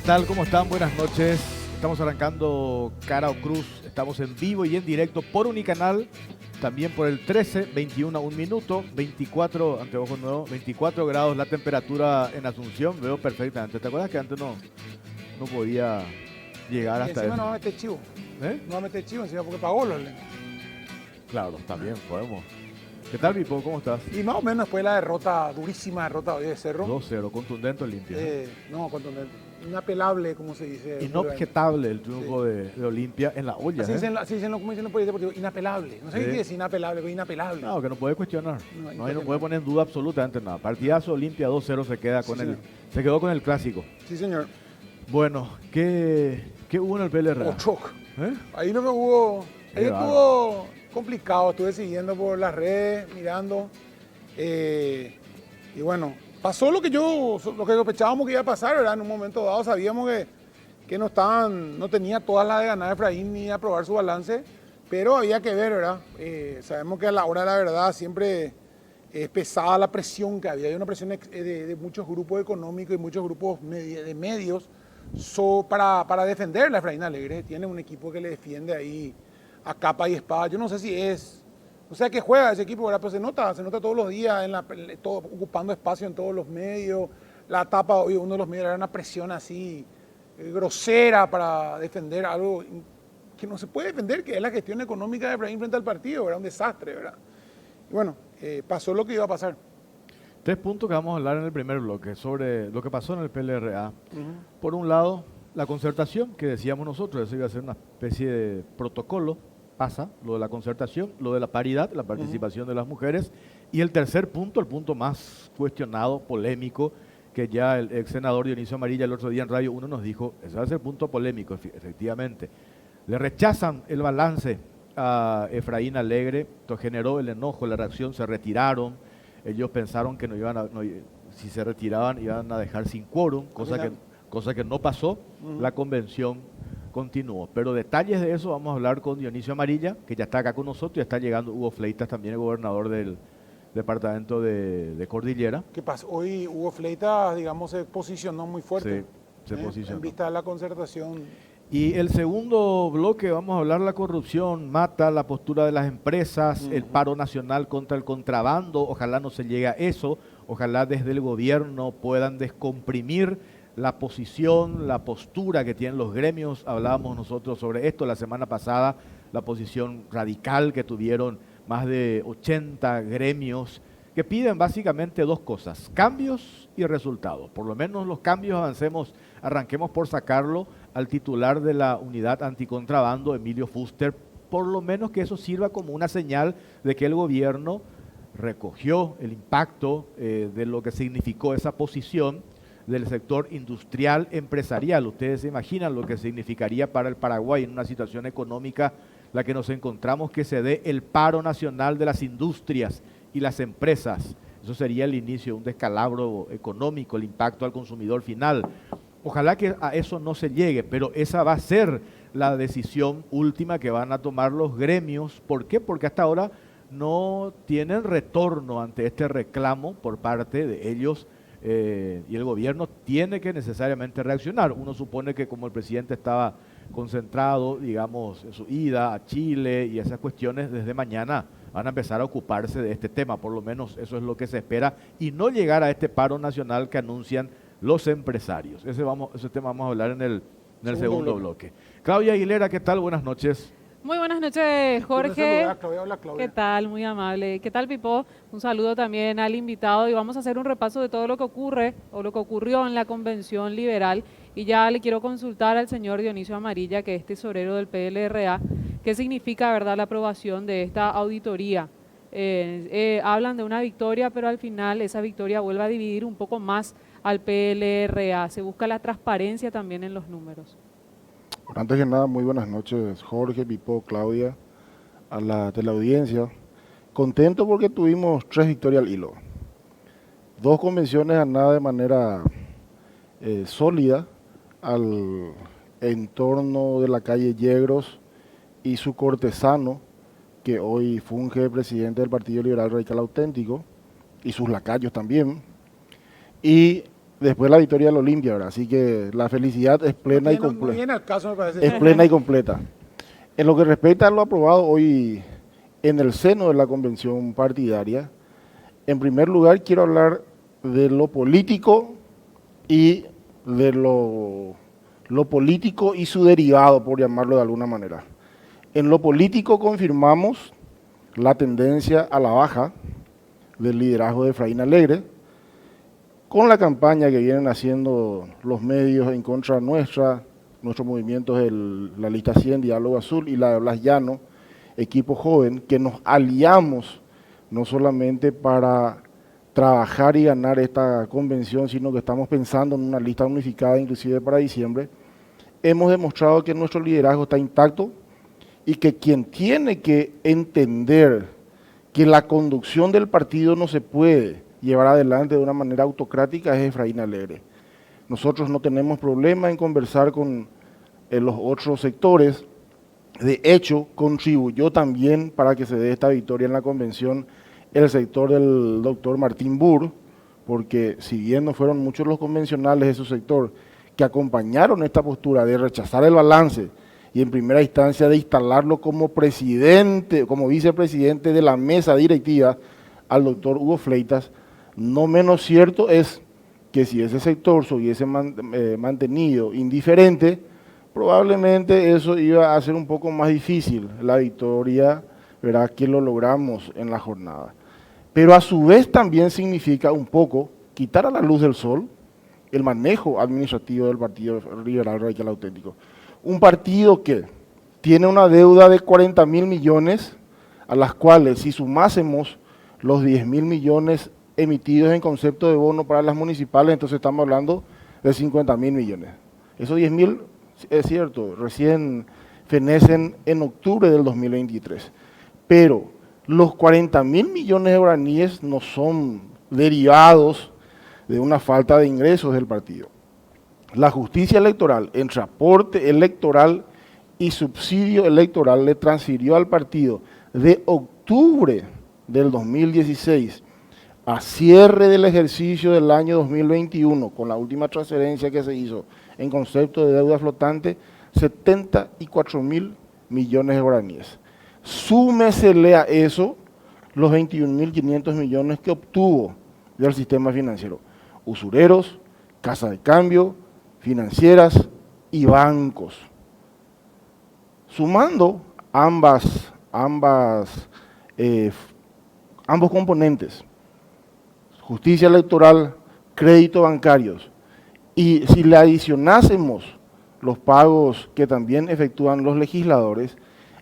¿Qué tal? ¿Cómo están? Buenas noches. Estamos arrancando Cara o Cruz. Estamos en vivo y en directo por Unicanal. También por el 13, 21 a 1 minuto, 24, anteojos nuevos, 24 grados la temperatura en Asunción. Veo perfectamente. ¿Te acuerdas que antes no podía llegar Y hasta encima eso? no va a meter chivo. ¿Eh? No va a meter chivo encima porque pagó los lentes. Claro, también podemos. ¿Qué tal, Pipo? ¿Cómo estás? Y más o menos después de la derrota, durísima derrota hoy de Cerro. 2-0, contundente o limpio. No, contundente. Inapelable, como se dice. Inobjetable el triunfo Sí. de Olimpia en la olla. Así dicen, como dicen los periodistas deportivos, inapelable. No sé qué quiere decir inapelable, pero inapelable. No, que no puede cuestionar. No, No puede poner en duda absolutamente nada. Partidazo Olimpia 2-0 se queda con Sí, señor. se quedó con el clásico. Sí, señor. Bueno, ¿qué hubo en el PLR? Ochoc. ¿Eh? Ahí lo que hubo, Qué ahí estuvo complicado. Estuve siguiendo por las redes, mirando. Y bueno, pasó lo que sospechábamos que iba a pasar, ¿verdad? En un momento dado sabíamos que no tenía todas las de ganar Efraín ni de aprobar su balance, pero había que ver, ¿verdad? Sabemos que a la hora de la verdad siempre es pesada la presión que había. Hay una presión de muchos grupos económicos y muchos grupos de medios para defender la Efraín Alegre. Tiene un equipo que le defiende ahí a capa y espada. Yo no sé si es... O sea, que juega ese equipo, ¿verdad? Pues se nota todos los días, ocupando espacio en todos los medios. La tapa, hoy uno de los medios era una presión así grosera para defender algo que no se puede defender, que es la gestión económica de Efraín frente al partido, ¿verdad? Un desastre, ¿verdad? Y bueno, pasó lo que iba a pasar. 3 puntos que vamos a hablar en el primer bloque sobre lo que pasó en el PLRA. Por un lado, la concertación, que decíamos nosotros, eso iba a ser una especie de protocolo. Pasa lo de la concertación, lo de la paridad, la participación de las mujeres. Y el tercer punto, el punto más cuestionado, polémico, que ya el ex senador Dionisio Amarilla el otro día en Radio 1 nos dijo, ese va a ser el punto polémico, efectivamente. Le rechazan el balance a Efraín Alegre, esto generó el enojo, la reacción, se retiraron. Ellos pensaron que si se retiraban iban a dejar sin quórum, cosa que no pasó. La convención continuó. Pero detalles de eso vamos a hablar con Dionisio Amarilla, que ya está acá con nosotros, ya está llegando Hugo Fleitas, también el gobernador del departamento de Cordillera. ¿Qué pasa? Hoy Hugo Fleitas, digamos, se posicionó muy fuerte. Se posicionó. En vista de la concertación. Y el segundo bloque, vamos a hablar la corrupción, mata la postura de las empresas, el paro nacional contra el contrabando, ojalá no se llegue a eso, ojalá desde el gobierno puedan descomprimir la posición, la postura que tienen los gremios. Hablábamos nosotros sobre esto la semana pasada, la posición radical que tuvieron más de 80 gremios que piden básicamente dos cosas, cambios y resultados. Por lo menos los cambios arranquemos por sacarlo al titular de la unidad anticontrabando, Emilio Fuster, por lo menos que eso sirva como una señal de que el gobierno recogió el impacto de lo que significó esa posición del sector industrial empresarial. Ustedes se imaginan lo que significaría para el Paraguay en una situación económica la que nos encontramos, que se dé el paro nacional de las industrias y las empresas. Eso sería el inicio de un descalabro económico, el impacto al consumidor final. Ojalá que a eso no se llegue, pero esa va a ser la decisión última que van a tomar los gremios. ¿Por qué? Porque hasta ahora no tienen retorno ante este reclamo por parte de ellos. Y el gobierno tiene que necesariamente reaccionar. Uno supone que como el presidente estaba concentrado, digamos, en su ida a Chile y esas cuestiones, desde mañana van a empezar a ocuparse de este tema, por lo menos eso es lo que se espera, y no llegar a este paro nacional que anuncian los empresarios. Ese tema vamos a hablar en el segundo bloque. Claudia Aguilera, ¿qué tal? Buenas noches. Muy buenas noches, Jorge. Hola, Claudia. ¿Qué tal? Muy amable. ¿Qué tal, Pipo? Un saludo también al invitado y vamos a hacer un repaso de todo lo que ocurre o lo que ocurrió en la Convención Liberal. Y ya le quiero consultar al señor Dionisio Amarilla, que es tesorero del PLRA, qué significa, ¿verdad?, la aprobación de esta auditoría. Hablan de una victoria, pero al final esa victoria vuelve a dividir un poco más al PLRA. Se busca la transparencia también en los números. Antes que nada, muy buenas noches, Jorge, Pipo, Claudia, a la teleaudiencia. Contento porque tuvimos 3 victorias al hilo. 2 convenciones ganadas de manera sólida al entorno de la calle Yegros y su cortesano, que hoy funge presidente del Partido Liberal Radical Auténtico, y sus lacayos también. Y después la victoria del Olimpia, ¿verdad? Así que la felicidad es plena y No completa. viene al caso, me parece. Es plena y completa. En lo que respecta a lo aprobado hoy en el seno de la convención partidaria, en primer lugar quiero hablar de lo político y de lo político y su derivado, por llamarlo de alguna manera. En lo político confirmamos la tendencia a la baja del liderazgo de Efraín Alegre, con la campaña que vienen haciendo los medios en contra nuestra, nuestros movimientos de la lista 100, Diálogo Azul, y la de Blas Llano, equipo joven, que nos aliamos no solamente para trabajar y ganar esta convención, sino que estamos pensando en una lista unificada inclusive para diciembre. Hemos demostrado que nuestro liderazgo está intacto y que quien tiene que entender que la conducción del partido no se puede llevar adelante de una manera autocrática es Efraín Alegre. Nosotros no tenemos problema en conversar con los otros sectores. De hecho, contribuyó también para que se dé esta victoria en la convención el sector del doctor Martín Burr, porque si bien no fueron muchos los convencionales de su sector que acompañaron esta postura de rechazar el balance y en primera instancia de instalarlo como presidente, como vicepresidente de la mesa directiva al doctor Hugo Fleitas, no menos cierto es que si ese sector se hubiese mantenido indiferente, probablemente eso iba a ser un poco más difícil la victoria, ¿verdad?, que lo logramos en la jornada. Pero a su vez también significa un poco quitar a la luz del sol el manejo administrativo del Partido Liberal Radical Auténtico. Un partido que tiene una deuda de 40.000 millones, a las cuales si sumásemos los 10.000 millones emitidos en concepto de bono para las municipales, entonces estamos hablando de 50.000 millones. Esos 10.000, es cierto, recién fenecen en octubre del 2023, pero los 40.000 millones de guaraníes no son derivados de una falta de ingresos del partido. La justicia electoral, entre aporte electoral y subsidio electoral, le transfirió al partido de octubre del 2016 a cierre del ejercicio del año 2021, con la última transferencia que se hizo en concepto de deuda flotante, 74.000 millones de guaraníes. Súmesele a eso los 21.500 millones que obtuvo del sistema financiero. Usureros, casa de cambio, financieras y bancos. Sumando ambos componentes, justicia electoral, crédito bancarios, y si le adicionásemos los pagos que también efectúan los legisladores,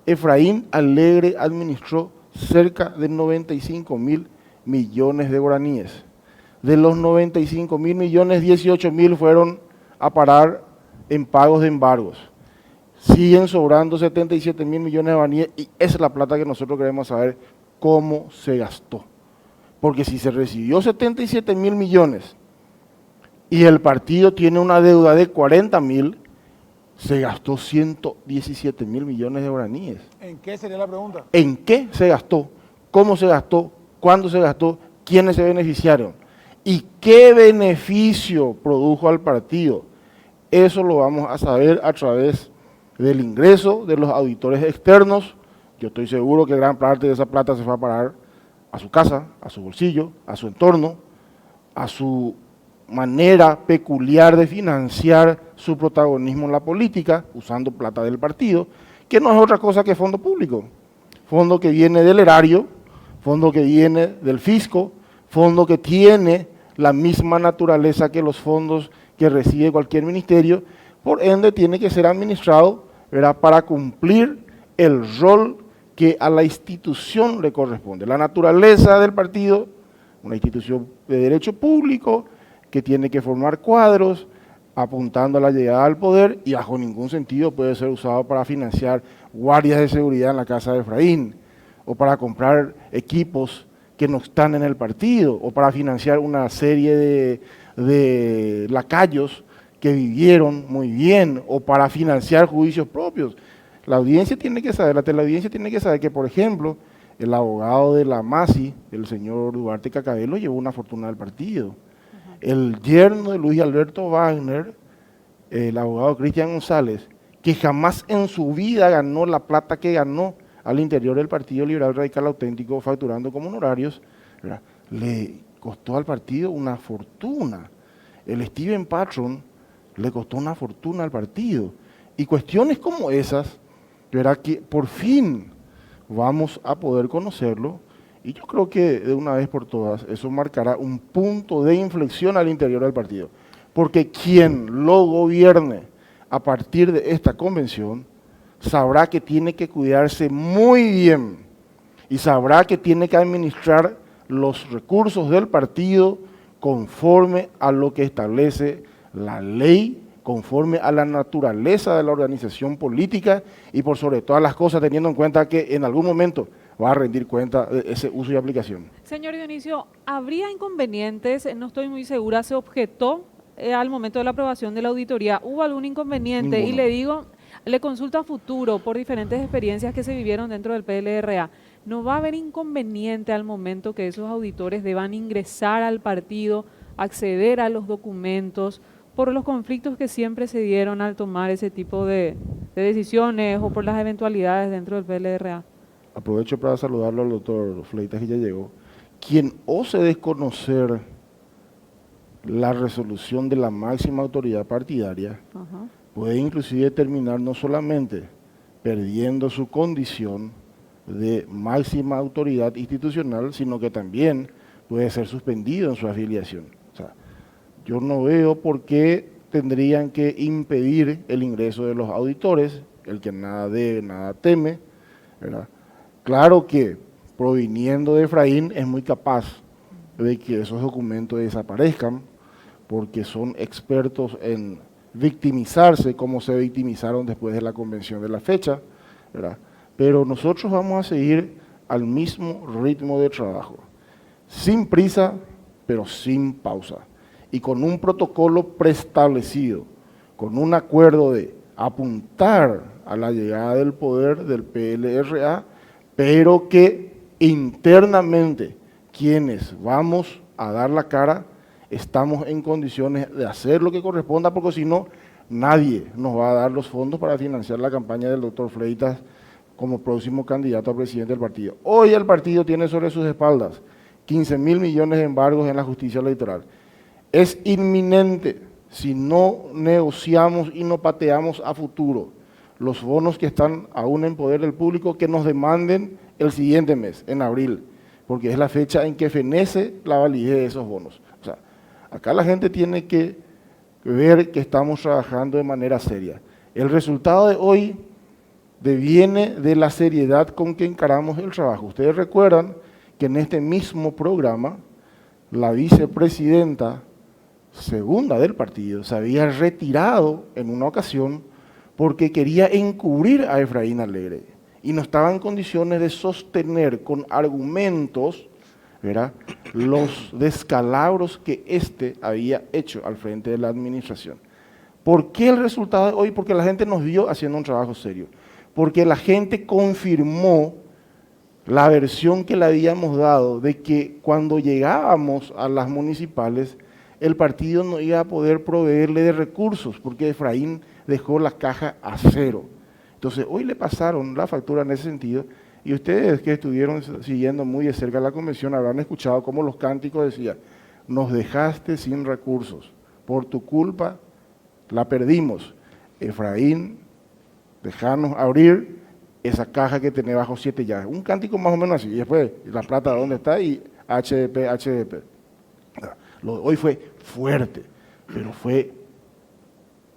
Efraín Alegre administró cerca de 95.000 millones de guaraníes. De los 95.000 millones, 18.000 fueron a parar en pagos de embargos. Siguen sobrando 77.000 millones de guaraníes y esa es la plata que nosotros queremos saber cómo se gastó. Porque si se recibió 77.000 millones y el partido tiene una deuda de 40.000, se gastó 117.000 millones de guaraníes. ¿En qué sería la pregunta? ¿En qué se gastó? ¿Cómo se gastó? ¿Cuándo se gastó? ¿Quiénes se beneficiaron? ¿Y qué beneficio produjo al partido? Eso lo vamos a saber a través del ingreso de los auditores externos. Yo estoy seguro que gran parte de esa plata se va a parar a su casa, a su bolsillo, a su entorno, a su manera peculiar de financiar su protagonismo en la política, usando plata del partido, que no es otra cosa que fondo público. Fondo que viene del erario, fondo que viene del fisco, fondo que tiene la misma naturaleza que los fondos que recibe cualquier ministerio, por ende tiene que ser administrado, ¿verdad?, para cumplir el rol que a la institución le corresponde. La naturaleza del partido, una institución de derecho público que tiene que formar cuadros apuntando a la llegada al poder y bajo ningún sentido puede ser usado para financiar guardias de seguridad en la casa de Efraín o para comprar equipos que no están en el partido o para financiar una serie de lacayos que vivieron muy bien o para financiar juicios propios. La audiencia tiene que saber, la teleaudiencia tiene que saber que, por ejemplo, el abogado de la MASI, el señor Duarte Cacabello, llevó una fortuna del partido. el yerno de Luis Alberto Wagner, el abogado Cristian González, que jamás en su vida ganó la plata que ganó al interior del Partido Liberal Radical Auténtico, facturando como honorarios, ¿verdad?, le costó al partido una fortuna. El Steven Patron le costó una fortuna al partido. Y cuestiones como esas, ¿verdad?, que por fin vamos a poder conocerlo. Y yo creo que de una vez por todas eso marcará un punto de inflexión al interior del partido. Porque quien lo gobierne a partir de esta convención sabrá que tiene que cuidarse muy bien y sabrá que tiene que administrar los recursos del partido conforme a lo que establece la ley, conforme a la naturaleza de la organización política y por sobre todas las cosas teniendo en cuenta que en algún momento va a rendir cuenta de ese uso y aplicación. Señor Dionisio, ¿habría inconvenientes? No estoy muy segura, se objetó al momento de la aprobación de la auditoría. ¿Hubo algún inconveniente? Ninguno. Y le digo, le consulto a futuro por diferentes experiencias que se vivieron dentro del PLRA. ¿No va a haber inconveniente al momento que esos auditores deban ingresar al partido, acceder a los documentos, por los conflictos que siempre se dieron al tomar ese tipo de decisiones o por las eventualidades dentro del PLRA? Aprovecho para saludarlo al doctor Fleitas, que ya llegó. Quien ose desconocer la resolución de la máxima autoridad partidaria puede inclusive terminar no solamente perdiendo su condición de máxima autoridad institucional, sino que también puede ser suspendido en su afiliación. O sea, yo no veo por qué tendrían que impedir el ingreso de los auditores, el que nada debe, nada teme, ¿verdad? Claro que proviniendo de Efraín es muy capaz de que esos documentos desaparezcan, porque son expertos en victimizarse como se victimizaron después de la convención de la fecha, ¿verdad? Pero nosotros vamos a seguir al mismo ritmo de trabajo, sin prisa, pero sin pausa, y con un protocolo preestablecido, con un acuerdo de apuntar a la llegada del poder del PLRA, pero que internamente quienes vamos a dar la cara estamos en condiciones de hacer lo que corresponda, porque si no, nadie nos va a dar los fondos para financiar la campaña del doctor Fleitas como próximo candidato a presidente del partido. Hoy el partido tiene sobre sus espaldas 15.000 millones de embargos en la justicia electoral. Es inminente, si no negociamos y no pateamos a futuro los bonos que están aún en poder del público, que nos demanden el siguiente mes, en abril, porque es la fecha en que fenece la validez de esos bonos. O sea, acá la gente tiene que ver que estamos trabajando de manera seria. El resultado de hoy deviene de la seriedad con que encaramos el trabajo. Ustedes recuerdan que en este mismo programa, la vicepresidenta segunda del partido se había retirado en una ocasión porque quería encubrir a Efraín Alegre y no estaba en condiciones de sostener con argumentos, ¿verdad?, los descalabros que éste había hecho al frente de la administración. ¿Por qué el resultado de hoy? Porque la gente nos vio haciendo un trabajo serio, porque la gente confirmó la versión que le habíamos dado de que cuando llegábamos a las municipales el partido no iba a poder proveerle de recursos, porque Efraín dejó la caja a cero. Entonces, hoy le pasaron la factura en ese sentido, y ustedes que estuvieron siguiendo muy de cerca la convención habrán escuchado cómo los cánticos decían: nos dejaste sin recursos, por tu culpa la perdimos. Efraín, dejanos abrir esa caja que tiene bajo 7 llaves. Un cántico más o menos así, y después la plata dónde está y HDP, HDP. Lo de hoy fue fuerte, pero fue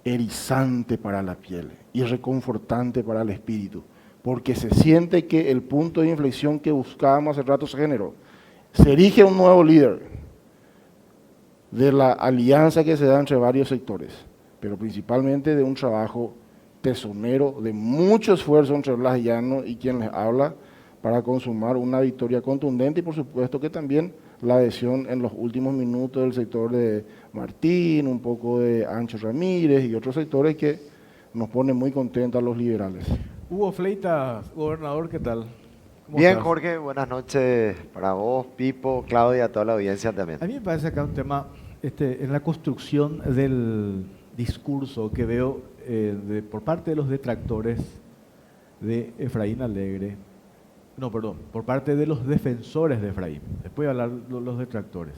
erizante para la piel y reconfortante para el espíritu, porque se siente que el punto de inflexión que buscábamos hace rato se generó. Se erige un nuevo líder de la alianza que se da entre varios sectores, pero principalmente de un trabajo tesonero, de mucho esfuerzo entre Blas Llano y quien les habla para consumar una victoria contundente, y por supuesto que también la adhesión en los últimos minutos del sector de Martín, un poco de Ancho Ramírez y otros sectores que nos ponen muy contentos a los liberales. Hugo Fleitas, gobernador, ¿qué tal? Bien, estás? Jorge, buenas noches para vos, Pipo, Claudia, a toda la audiencia también. A mí me parece que es un tema en la construcción del discurso que veo por parte de los detractores de Efraín Alegre, no, perdón, por parte de los defensores de Efraín, después voy a hablar de los detractores,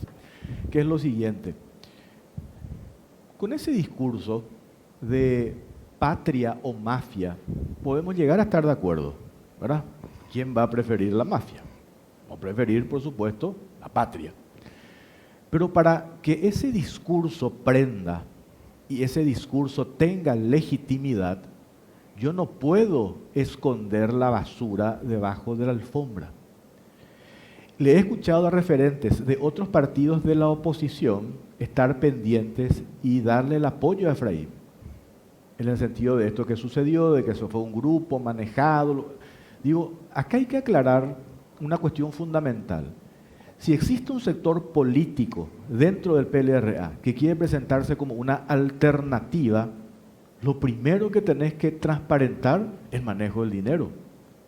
que es lo siguiente. Con ese discurso de patria o mafia, podemos llegar a estar de acuerdo, ¿verdad? ¿Quién va a preferir la mafia? O preferir, por supuesto, la patria. Pero para que ese discurso prenda y ese discurso tenga legitimidad, yo no puedo esconder la basura debajo de la alfombra. Le he escuchado a referentes de otros partidos de la oposición estar pendientes y darle el apoyo a Efraín, en el sentido de esto que sucedió, de que eso fue un grupo manejado. Digo, acá hay que aclarar una cuestión fundamental. Si existe un sector político dentro del PLRA que quiere presentarse como una alternativa, lo primero que tenés que transparentar es el manejo del dinero.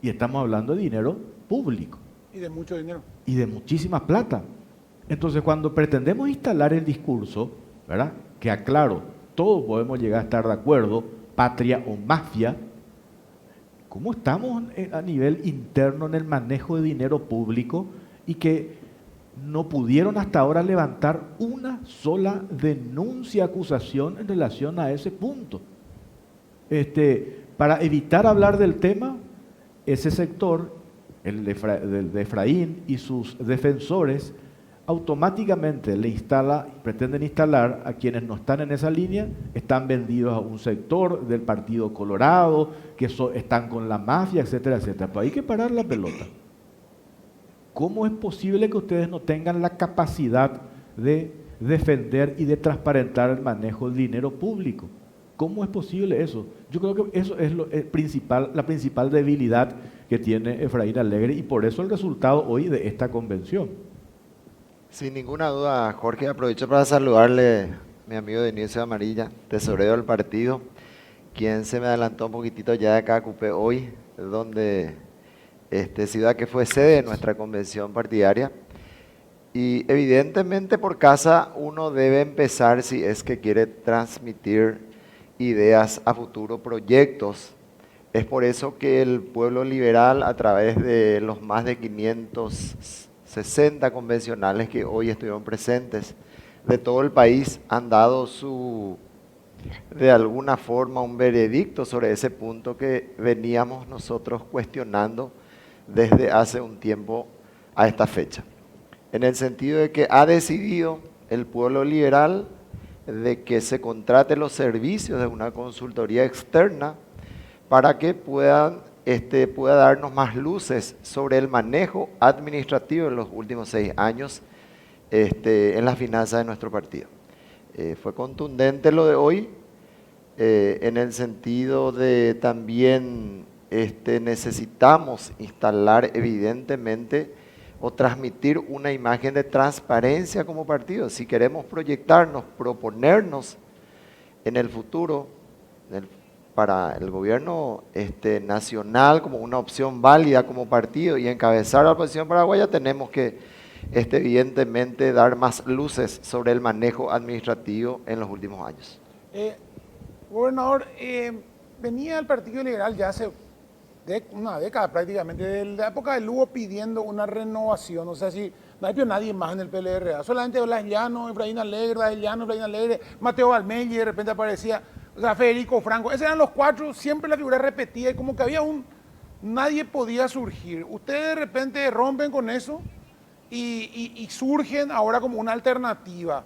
Y estamos hablando de dinero público. Y de mucho dinero. Y de muchísima plata. Entonces, cuando pretendemos instalar el discurso, ¿verdad? Que aclaro, todos podemos llegar a estar de acuerdo, patria o mafia, ¿cómo estamos a nivel interno en el manejo de dinero público y que no pudieron hasta ahora levantar una sola denuncia, acusación en relación a ese punto? Para evitar hablar del tema, ese sector, el de Efraín y sus defensores, automáticamente pretenden instalar a quienes no están en esa línea, están vendidos a un sector del Partido Colorado, que están con la mafia, etcétera, etcétera. Pero hay que parar la pelota. ¿Cómo es posible que ustedes no tengan la capacidad de defender y de transparentar el manejo del dinero público? ¿Cómo es posible eso? Yo creo que eso es la principal debilidad que tiene Efraín Alegre y por eso el resultado hoy de esta convención. Sin ninguna duda, Jorge, aprovecho para saludarle a mi amigo Dionisio Amarilla, tesorero del partido, quien se me adelantó un poquitito ya de acá a Cupé hoy, donde ciudad que fue sede de nuestra convención partidaria. Y evidentemente por casa uno debe empezar, si es que quiere transmitir ideas a futuro, proyectos. Es por eso que el pueblo liberal, a través de los más de 560 convencionales que hoy estuvieron presentes de todo el país, han dado de alguna forma un veredicto sobre ese punto que veníamos nosotros cuestionando desde hace un tiempo a esta fecha. En el sentido de que ha decidido el pueblo liberal de que se contrate los servicios de una consultoría externa para que pueda darnos más luces sobre el manejo administrativo en los últimos 6 años en las finanzas de nuestro partido. Fue contundente lo de hoy, en el sentido de también necesitamos instalar evidentemente o transmitir una imagen de transparencia como partido. Si queremos proyectarnos, proponernos en el futuro para el gobierno nacional como una opción válida como partido y encabezar la oposición paraguaya, tenemos que evidentemente dar más luces sobre el manejo administrativo en los últimos años. Gobernador, venía el Partido Liberal ya hace una década prácticamente, de la época de Lugo, pidiendo una renovación. O sea, si no hay nadie más en el PLRA, solamente Blas Llano, Efraín Alegre, Mateo Valmey, y de repente aparecía, o sea, Federico Franco. Esos eran los 4, siempre la figura repetida, y como que había nadie podía surgir. Ustedes de repente rompen con eso y surgen ahora como una alternativa.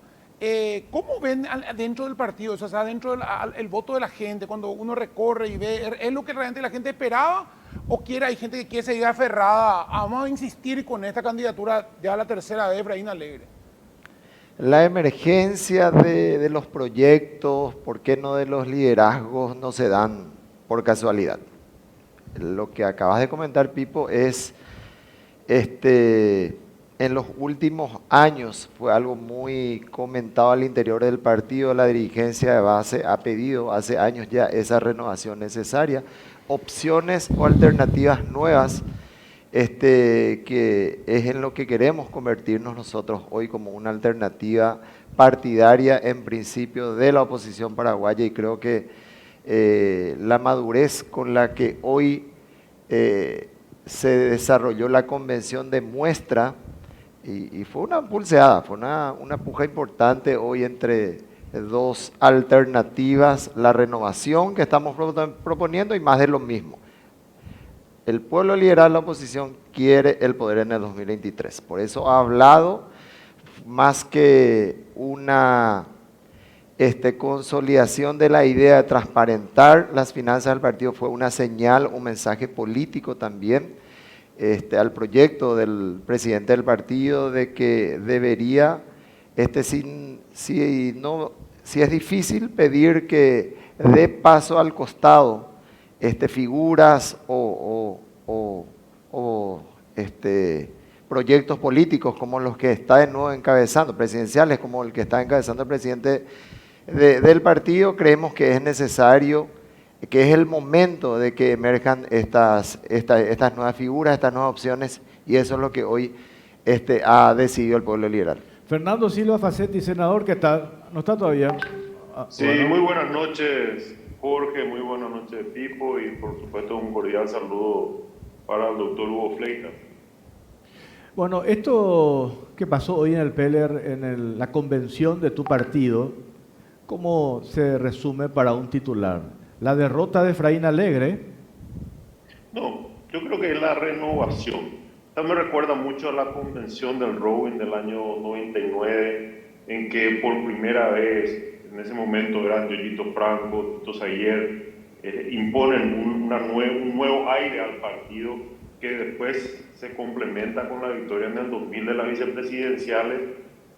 ¿Cómo ven dentro del partido, o sea, dentro del voto de la gente, cuando uno recorre y ve, es lo que realmente la gente esperaba o hay gente que quiere seguir aferrada? Vamos a insistir con esta candidatura ya la tercera de Efraín Alegre. La emergencia de los proyectos, ¿por qué no de los liderazgos? No se dan por casualidad. Lo que acabas de comentar, Pipo, es en los últimos años fue algo muy comentado al interior del partido. La dirigencia de base ha pedido hace años ya esa renovación necesaria, opciones o alternativas nuevas que es en lo que queremos convertirnos nosotros hoy como una alternativa partidaria en principio de la oposición paraguaya, y creo que la madurez con la que hoy se desarrolló la convención demuestra, y fue una pulseada, fue una puja importante hoy entre dos alternativas, la renovación que estamos proponiendo y más de lo mismo. El pueblo liberal, la oposición, quiere el poder en el 2023. Por eso ha hablado, más que una consolidación de la idea de transparentar las finanzas del partido, fue una señal, un mensaje político también al proyecto del presidente del partido de que debería, si es difícil pedir que dé paso al costado figuras o proyectos políticos como los que está de nuevo encabezando, presidenciales como el que está encabezando el presidente del partido. Creemos que es necesario, que es el momento de que emerjan estas nuevas figuras, estas nuevas opciones, y eso es lo que hoy ha decidido el pueblo liberal. Fernando Silva Facetti, senador, ¿qué tal? ¿No está todavía? Sí, bueno. Muy buenas noches, Jorge, muy buenas noches, Pipo, y por supuesto un cordial saludo para el doctor Hugo Fleitas. Bueno, esto que pasó hoy en el Peler, en la convención de tu partido, ¿cómo se resume para un titular? ¿La derrota de Efraín Alegre? No, yo creo que es la renovación. Esto me recuerda mucho a la convención del Rowing del año 99, en que por primera vez, en ese momento eran Yoyito Franco, Tito Sayer, imponen un nuevo aire al partido, que después se complementa con la victoria en el 2000 de las vicepresidenciales,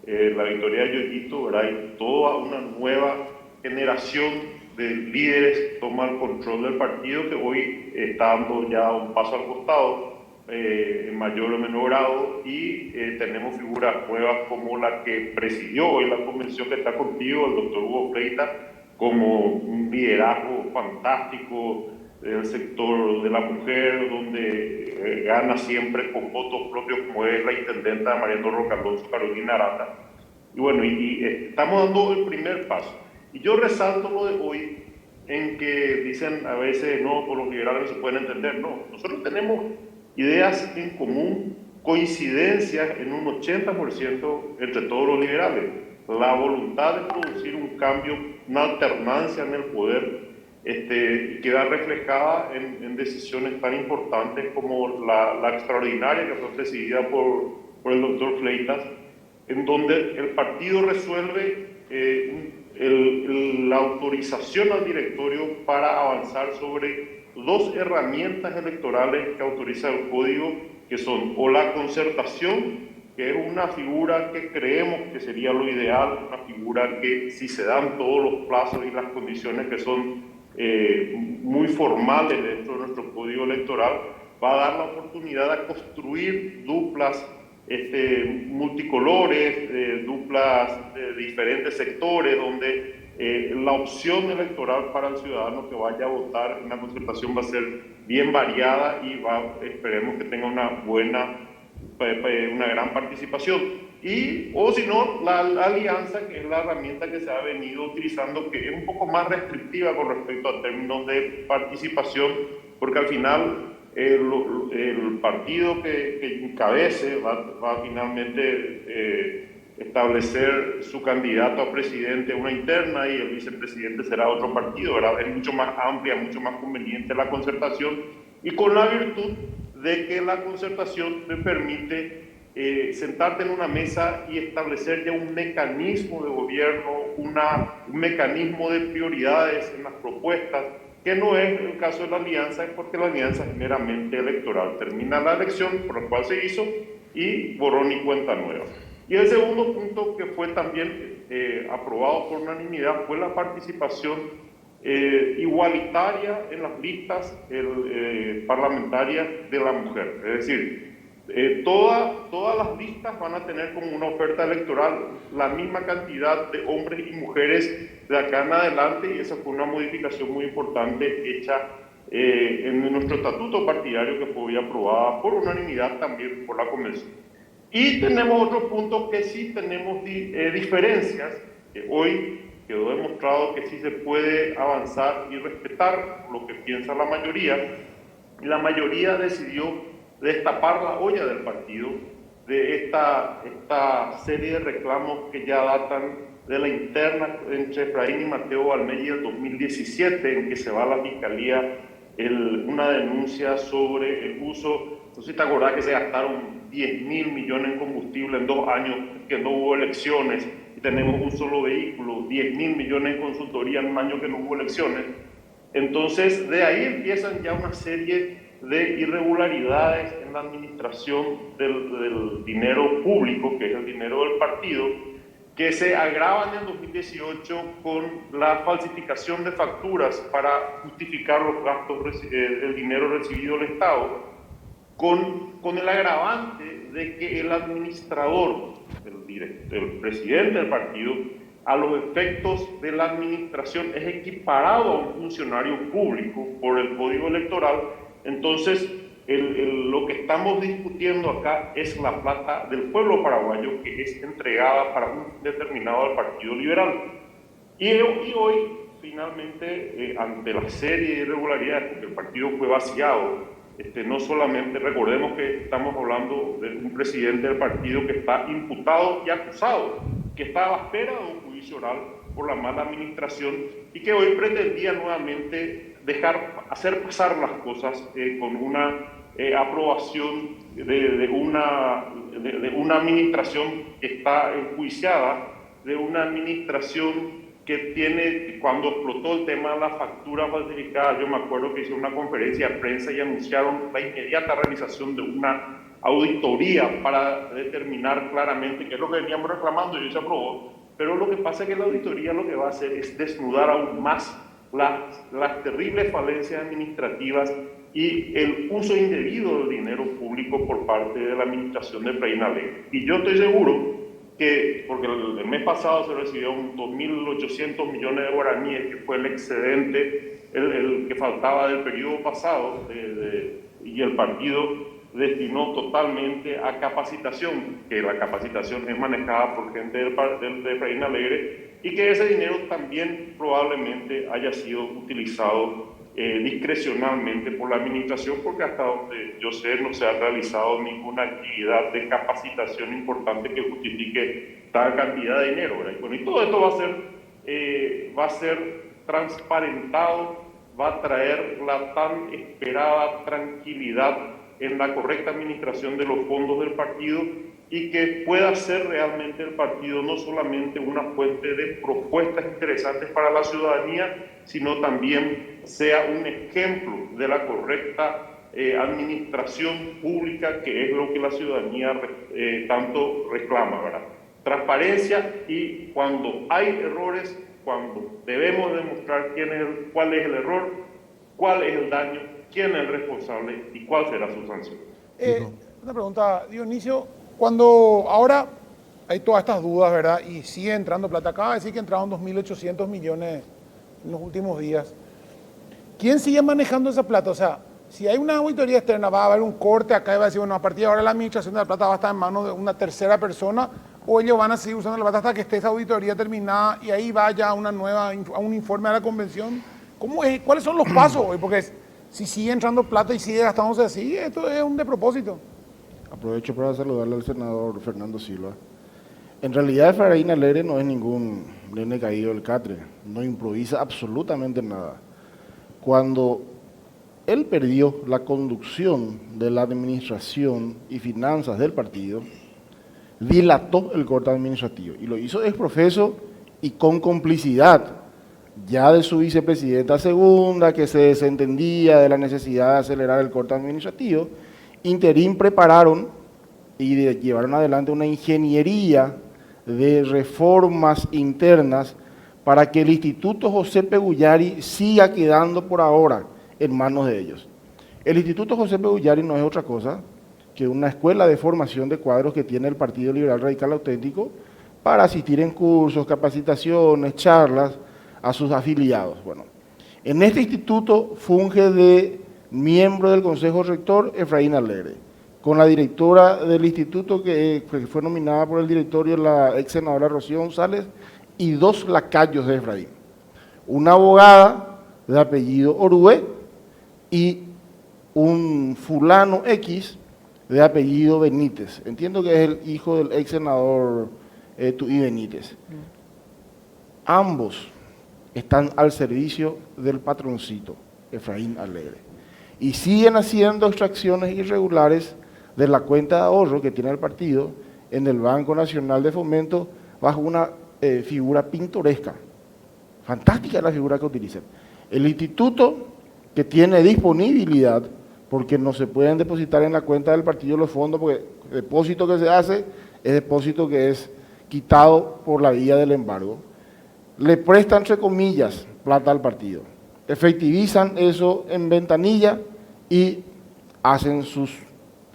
la victoria de Yoyito, ¿verdad? Y toda una nueva generación de líderes toma el control del partido, que hoy está dando ya un paso al costado, en mayor o menor grado, y tenemos figuras nuevas como la que presidió hoy la convención que está contigo, el doctor Hugo Fleitas, como un liderazgo fantástico del sector de la mujer, donde gana siempre con votos propios, como es la intendenta Mariano Roca Alonso, Carolina Arata. Y bueno, estamos dando el primer paso. Y yo resalto lo de hoy, en que dicen a veces, no, por los liberales no se pueden entender. No, nosotros tenemos ideas en común, coincidencias en un 80% entre todos los liberales. La voluntad de producir un cambio, una alternancia en el poder, queda reflejada en decisiones tan importantes como la extraordinaria que fue presidida por el doctor Fleitas, en donde el partido resuelve la autorización al directorio para avanzar sobre dos herramientas electorales que autoriza el código, que son o la concertación, que es una figura que creemos que sería lo ideal, una figura que, si se dan todos los plazos y las condiciones que son muy formales dentro de nuestro código electoral, va a dar la oportunidad de construir duplas multicolores, duplas de diferentes sectores, donde la opción electoral para el ciudadano que vaya a votar en la concertación va a ser bien variada y esperemos que tenga una gran participación. O si no, la alianza, que es la herramienta que se ha venido utilizando, que es un poco más restrictiva con respecto a términos de participación, porque al final el partido que encabece va a finalmente establecer su candidato a presidente una interna, y el vicepresidente será otro partido, ¿verdad? Es mucho más amplia, mucho más conveniente la concertación, y con la virtud de que la concertación te permite sentarte en una mesa y establecer ya un mecanismo de gobierno, un mecanismo de prioridades en las propuestas, que no es el caso de la alianza, porque la alianza es meramente electoral. Termina la elección por la cual se hizo y borrón y cuenta nueva. Y el segundo punto, que fue también aprobado por unanimidad, fue la participación igualitaria en las listas parlamentarias de la mujer. Es decir, todas las listas van a tener como una oferta electoral la misma cantidad de hombres y mujeres de acá en adelante, y esa fue una modificación muy importante hecha en nuestro estatuto partidario que fue aprobada por unanimidad también por la convención. Y tenemos otros puntos que sí tenemos diferencias, que hoy quedó demostrado que sí se puede avanzar y respetar lo que piensa la mayoría. Y la mayoría decidió destapar la olla del partido de esta serie de reclamos que ya datan de la interna entre Efraín y Mateo Valmella del 2017, en que se va a la fiscalía una denuncia sobre el uso. No sé si te acordás que se gastaron 10.000 millones en combustible en 2 años, que no hubo elecciones, y tenemos un solo vehículo, 10.000 millones en consultoría en un año que no hubo elecciones. Entonces, de ahí empiezan ya una serie de irregularidades en la administración del dinero público, que es el dinero del partido, que se agravan en 2018 con la falsificación de facturas para justificar los gastos del dinero recibido del Estado, con el agravante de que el administrador, el presidente del partido, a los efectos de la administración es equiparado a un funcionario público por el Código Electoral. Entonces, lo que estamos discutiendo acá es la plata del pueblo paraguayo que es entregada para un determinado del Partido Liberal. Y hoy, finalmente, ante la serie de irregularidades, porque el partido fue vaciado, no solamente, recordemos que estamos hablando de un presidente del partido que está imputado y acusado, que está a la espera de un juicio oral por la mala administración y que hoy pretendía nuevamente hacer pasar las cosas con una aprobación de una administración que está enjuiciada, de una administración que tiene, cuando explotó el tema de la factura falsificada, yo me acuerdo que hizo una conferencia de prensa y anunciaron la inmediata realización de una auditoría para determinar claramente qué es lo que veníamos reclamando y eso se aprobó. Pero lo que pasa es que la auditoría lo que va a hacer es desnudar aún más las terribles falencias administrativas y el uso indebido del dinero público por parte de la administración de Efraín Alegre. Y yo estoy seguro que, porque el mes pasado se recibió 2.800 millones de guaraníes, que fue el excedente, el que faltaba del periodo pasado, y el partido destinó totalmente a capacitación, que la capacitación es manejada por gente de Efraín Alegre, y que ese dinero también probablemente haya sido utilizado discrecionalmente por la administración, porque hasta donde yo sé no se ha realizado ninguna actividad de capacitación importante que justifique tal cantidad de dinero, ¿verdad? Y todo esto va a ser transparentado, va a traer la tan esperada tranquilidad en la correcta administración de los fondos del partido y que pueda ser realmente el partido no solamente una fuente de propuestas interesantes para la ciudadanía, sino también sea un ejemplo de la correcta administración pública, que es lo que la ciudadanía tanto reclama, ¿verdad? Transparencia, y cuando hay errores, cuando debemos demostrar cuál es el error, cuál es el daño, quién es el responsable y cuál será su sanción. Una pregunta, Dionisio, cuando ahora hay todas estas dudas, ¿verdad? Y sigue entrando plata, acaba de decir que entraron 2.800 millones en los últimos días. ¿Quién sigue manejando esa plata? O sea, si hay una auditoría externa, va a haber un corte acá y va a decir, bueno, a partir de ahora la administración de la plata va a estar en manos de una tercera persona, o ellos van a seguir usando la plata hasta que esté esa auditoría terminada y ahí vaya a un informe de la convención. ¿Cuáles son los pasos hoy? Porque si sigue entrando plata y sigue gastándose así, esto es un despropósito. Aprovecho para saludarle al senador Fernando Silva. En realidad, Efraín Alegre no es ningún nene caído del catre, no improvisa absolutamente nada. Cuando él perdió la conducción de la administración y finanzas del partido, dilató el corte administrativo y lo hizo exprofeso y con complicidad ya de su vicepresidenta segunda, que se desentendía de la necesidad de acelerar el corte administrativo. Interín prepararon y llevaron adelante una ingeniería de reformas internas para que el Instituto José Pegullari siga quedando por ahora en manos de ellos. El Instituto José Pegullari no es otra cosa que una escuela de formación de cuadros que tiene el Partido Liberal Radical Auténtico para asistir en cursos, capacitaciones, charlas a sus afiliados. Bueno, En este instituto funge de miembro del Consejo Rector Efraín Alegre, con la directora del instituto que fue nominada por el directorio, la ex senadora Rocío González, y 2 lacayos de Efraín. Una abogada de apellido Orue y un fulano X de apellido Benítez. Entiendo que es el hijo del ex senador Tuí Benítez. Ambos están al servicio del patroncito, Efraín Alegre. Y siguen haciendo extracciones irregulares de la cuenta de ahorro que tiene el partido en el Banco Nacional de Fomento bajo una figura pintoresca. Fantástica la figura que utilizan. El instituto que tiene disponibilidad, porque no se pueden depositar en la cuenta del partido los fondos, porque el depósito que se hace es depósito que es quitado por la vía del embargo, le prestan, entre comillas, plata al partido, efectivizan eso en ventanilla y hacen sus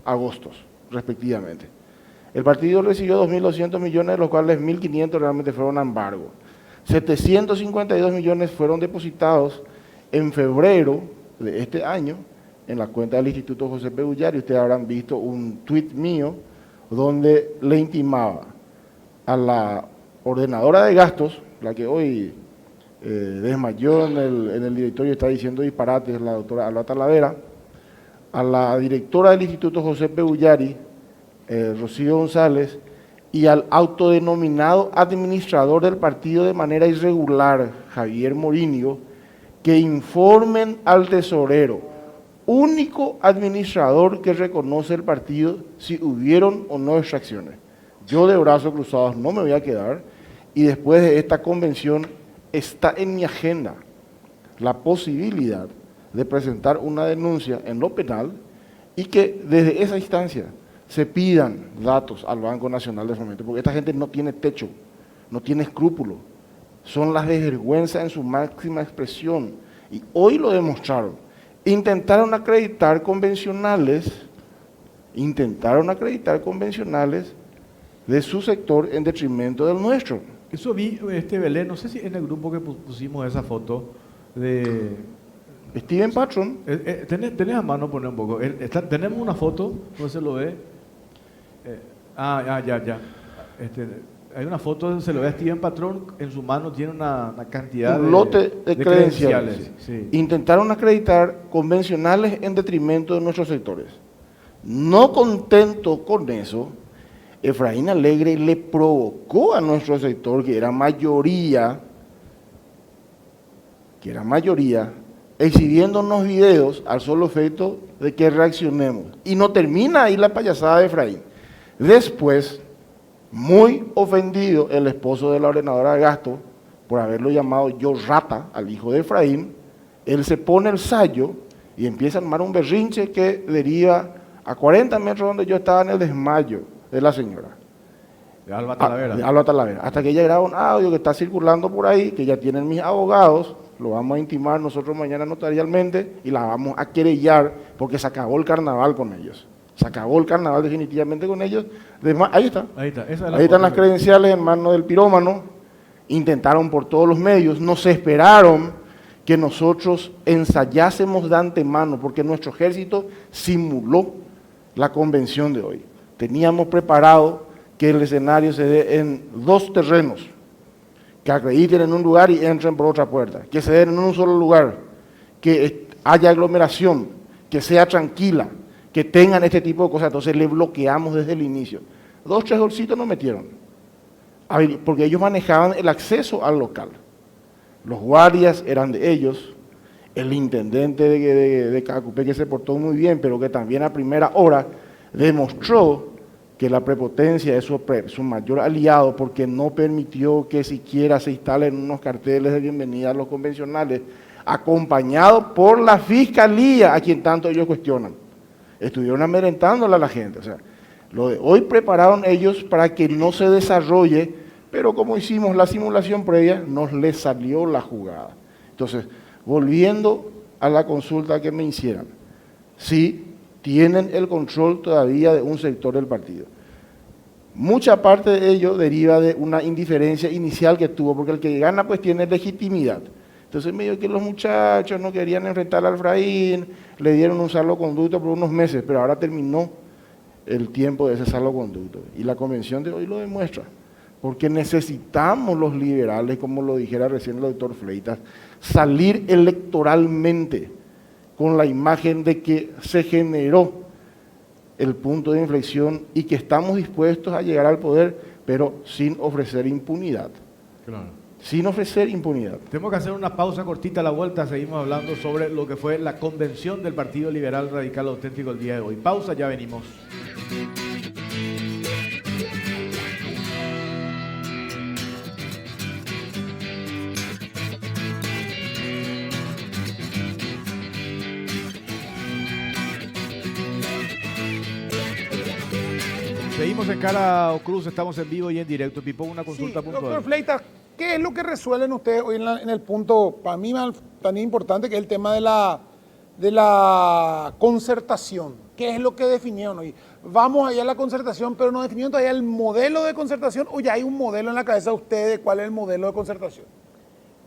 agostos, respectivamente. El partido recibió 2.200 millones, de los cuales 1.500 realmente fueron a embargo. 752 millones fueron depositados en febrero de este año en la cuenta del Instituto José P. Ullari. Ustedes habrán visto un tuit mío donde le intimaba a la ordenadora de gastos, la que hoy desmayó en el directorio, está diciendo disparates, la doctora Alba Talavera, a la directora del Instituto José P. Ullari, Rocío González, y al autodenominado administrador del partido de manera irregular, Javier Morinio, que informen al tesorero, único administrador que reconoce el partido, si hubieron o no extracciones. Yo de brazos cruzados no me voy a quedar, y después de esta convención está en mi agenda la posibilidad de presentar una denuncia en lo penal y que desde esa instancia se pidan datos al Banco Nacional de Fomento, porque esta gente no tiene techo, no tiene escrúpulo, son las de vergüenza en su máxima expresión, y hoy lo demostraron. Intentaron acreditar convencionales de su sector en detrimento del nuestro. Eso vi, Belén, no sé si en el grupo que pusimos esa foto de... Steven Patron. ¿Tenés a mano poner un poco? Tenemos una foto, no se lo ve. Ya. Hay una foto donde se lo ve a Steven Patrón, en su mano tiene una cantidad un lote de credenciales. Sí. Intentaron acreditar convencionales en detrimento de nuestros sectores. No contento con eso, Efraín Alegre le provocó a nuestro sector, que era mayoría, exhibiéndonos videos al solo efecto de que reaccionemos. Y no termina ahí la payasada de Efraín. Después, muy ofendido el esposo de la ordenadora de gasto por haberlo llamado yo rata al hijo de Efraín, él se pone el sayo y empieza a armar un berrinche que deriva a 40 metros donde yo estaba en el desmayo de la señora. De Alba Talavera. De Alba Talavera. Hasta que ella graba un audio que está circulando por ahí, que ya tienen mis abogados, lo vamos a intimar nosotros mañana notarialmente y la vamos a querellar porque se acabó el carnaval con ellos. Se acabó el carnaval definitivamente con ellos. Ahí está. Ahí están las credenciales en manos del pirómano. Intentaron por todos los medios, no se esperaron que nosotros ensayásemos de antemano, porque nuestro ejército simuló la convención de hoy. Teníamos preparado que el escenario se dé en 2 terrenos, que acrediten en un lugar y entren por otra puerta, que se den en un solo lugar, que haya aglomeración, que sea tranquila, que tengan este tipo de cosas. Entonces le bloqueamos desde el inicio. 2, 3 bolsitos nos metieron, porque ellos manejaban el acceso al local. Los guardias eran de ellos, el intendente de Cacupé, que se portó muy bien, pero que también a primera hora demostró que la prepotencia es su mayor aliado, porque no permitió que siquiera se instalen unos carteles de bienvenida a los convencionales, acompañados por la fiscalía, a quien tanto ellos cuestionan. Estuvieron amedrentándola a la gente. O sea, lo de hoy prepararon ellos para que no se desarrolle, pero como hicimos la simulación previa, nos les salió la jugada. Entonces, volviendo a la consulta que me hicieran, sí tienen el control todavía de un sector del partido. Mucha parte de ello deriva de una indiferencia inicial que tuvo, porque el que gana pues tiene legitimidad, Entonces medio que los muchachos no querían enfrentar al Efraín, le dieron un salvoconducto por unos meses, pero ahora terminó el tiempo de ese salvoconducto. Y la convención de hoy lo demuestra, porque necesitamos los liberales, como lo dijera recién el doctor Fleitas, salir electoralmente con la imagen de que se generó el punto de inflexión y que estamos dispuestos a llegar al poder, pero sin ofrecer impunidad. Claro. Sin ofrecer impunidad. Tenemos que hacer una pausa cortita a la vuelta, seguimos hablando sobre lo que fue la convención del Partido Liberal Radical Auténtico el día de hoy. Pausa, ya venimos. Seguimos en Cara o Cruz, estamos en vivo y en directo. Pipo, una consulta puntual. Doctor Fleitas, ¿qué es lo que resuelven ustedes hoy en el punto, para mí tan importante, que es el tema de la concertación? ¿Qué es lo que definieron hoy? Vamos allá a la concertación, pero no definieron todavía el modelo de concertación, o ya hay un modelo en la cabeza de ustedes, ¿cuál es el modelo de concertación?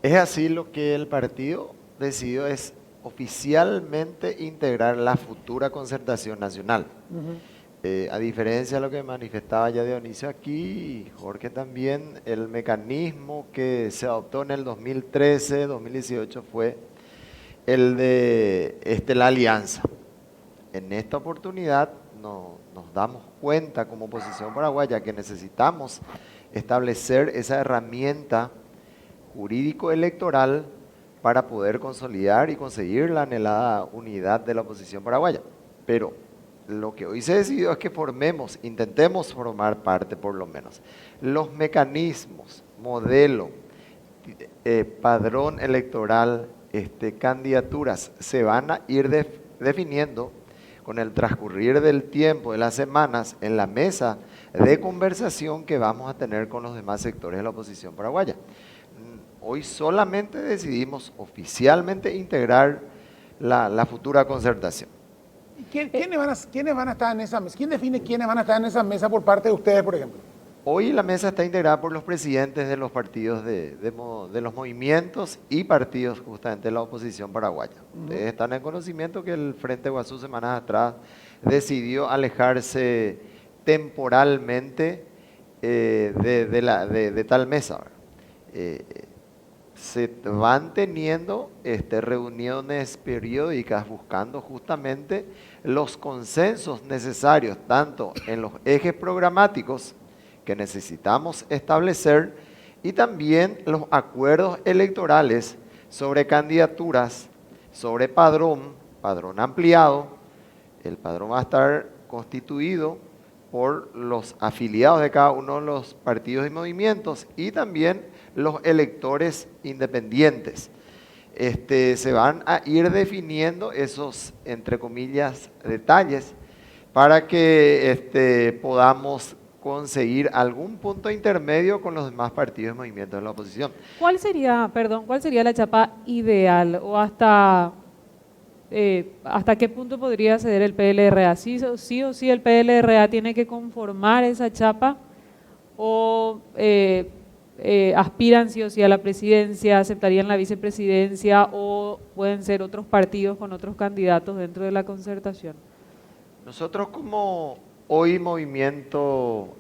Es así, lo que el partido decidió es oficialmente integrar la futura concertación nacional. A diferencia de lo que manifestaba ya Dionisio aquí, y Jorge también, el mecanismo que se adoptó en el 2013, 2018 fue el de la alianza. En esta oportunidad nos damos cuenta como oposición paraguaya que necesitamos establecer esa herramienta jurídico-electoral para poder consolidar y conseguir la anhelada unidad de la oposición paraguaya. Pero lo que hoy se decidió es que intentemos formar parte por lo menos. Los mecanismos, modelo, padrón electoral, candidaturas, se van a ir definiendo con el transcurrir del tiempo, de las semanas, en la mesa de conversación que vamos a tener con los demás sectores de la oposición paraguaya. Hoy solamente decidimos oficialmente integrar la futura concertación. ¿Quiénes van a estar en esa mesa? ¿Quién define quiénes van a estar en esa mesa por parte de ustedes, por ejemplo? Hoy la mesa está integrada por los presidentes de los partidos de los movimientos y partidos justamente de la oposición paraguaya. Ustedes están en conocimiento que el Frente Guazú semanas atrás decidió alejarse temporalmente de tal mesa. Se van teniendo reuniones periódicas buscando justamente los consensos necesarios, tanto en los ejes programáticos que necesitamos establecer y también los acuerdos electorales sobre candidaturas, sobre padrón ampliado. El padrón va a estar constituido por los afiliados de cada uno de los partidos y movimientos y también los electores independientes. Se van a ir definiendo esos, entre comillas, detalles para que podamos conseguir algún punto intermedio con los demás partidos y movimientos de la oposición. ¿Cuál sería la chapa ideal o hasta qué punto podría ceder el PLRA? ¿Sí o sí el PLRA tiene que conformar esa chapa o aspiran sí o sí a la presidencia, aceptarían la vicepresidencia o pueden ser otros partidos con otros candidatos dentro de la concertación? Nosotros como hoy movimiento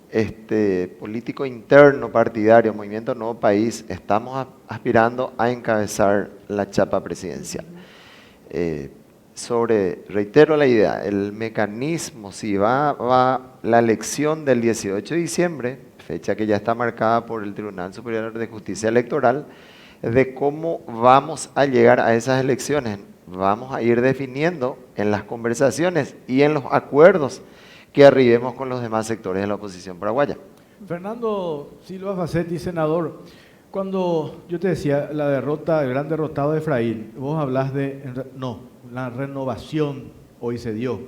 político interno partidario, Movimiento Nuevo País, estamos aspirando a encabezar la chapa presidencial. Reitero la idea, el mecanismo, si va la elección del 18 de diciembre, fecha que ya está marcada por el Tribunal Superior de Justicia Electoral, de cómo vamos a llegar a esas elecciones. Vamos a ir definiendo en las conversaciones y en los acuerdos que arribemos con los demás sectores de la oposición paraguaya. Fernando Silva Facetti, senador, cuando yo te decía la derrota, el gran derrotado de Efraín, vos hablas la renovación hoy se dio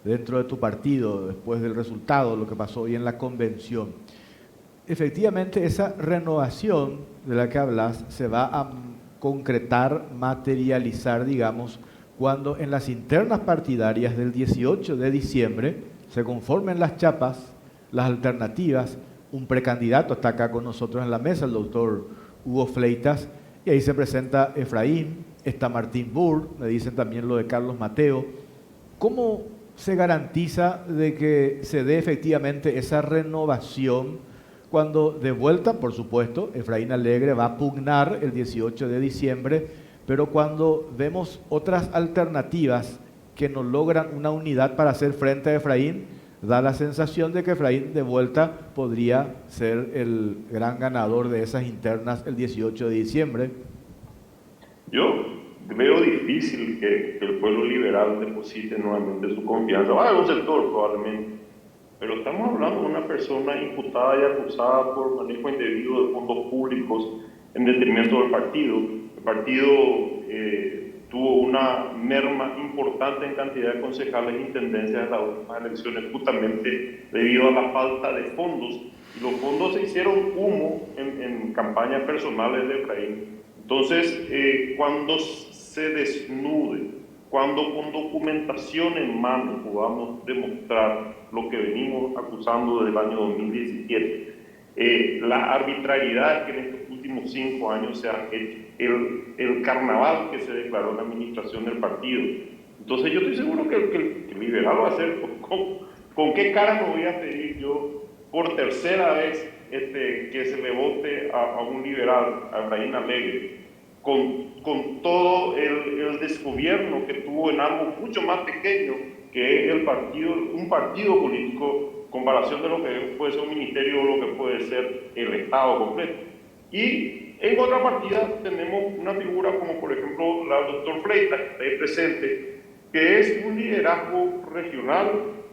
dentro de tu partido después del resultado, lo que pasó hoy en la convención. Efectivamente, esa renovación de la que hablas se va a concretar, materializar, digamos, cuando en las internas partidarias del 18 de diciembre se conformen las chapas, las alternativas, un precandidato está acá con nosotros en la mesa, el doctor Hugo Fleitas, Y ahí se presenta Efraín, está Martín Burr, me dicen también lo de Carlos Mateo. ¿Cómo se garantiza de que se dé efectivamente esa renovación cuando de vuelta, por supuesto, Efraín Alegre va a pugnar el 18 de diciembre, pero cuando vemos otras alternativas que no logran una unidad para hacer frente a Efraín, da la sensación de que Efraín de vuelta podría ser el gran ganador de esas internas el 18 de diciembre? Yo veo difícil que el pueblo liberal deposite nuevamente su confianza. Va a haber un sector probablemente, pero estamos hablando de una persona imputada y acusada por manejo indebido de fondos públicos en detrimento del partido. El partido tuvo una merma importante en cantidad de concejales e intendencias en las últimas elecciones, justamente debido a la falta de fondos. Y los fondos se hicieron humo en campañas personales de Efraín. Entonces, cuando se desnude, cuando con documentación en mano podamos demostrar lo que venimos acusando desde el año 2017, la arbitrariedad que en estos últimos 5 años se han hecho, el carnaval que se declaró en la administración del partido. Entonces yo estoy seguro que el liberal va a hacer, ¿con qué cara me voy a pedir yo por tercera vez que se le vote a un liberal, a Efraín Alegre, con todo el desgobierno que tuvo en algo mucho más pequeño que es un partido político, comparación de lo que puede ser un ministerio o lo que puede ser el Estado completo? Y en otra partida tenemos una figura como por ejemplo la doctor Freitas, que está ahí presente, que es un liderazgo regional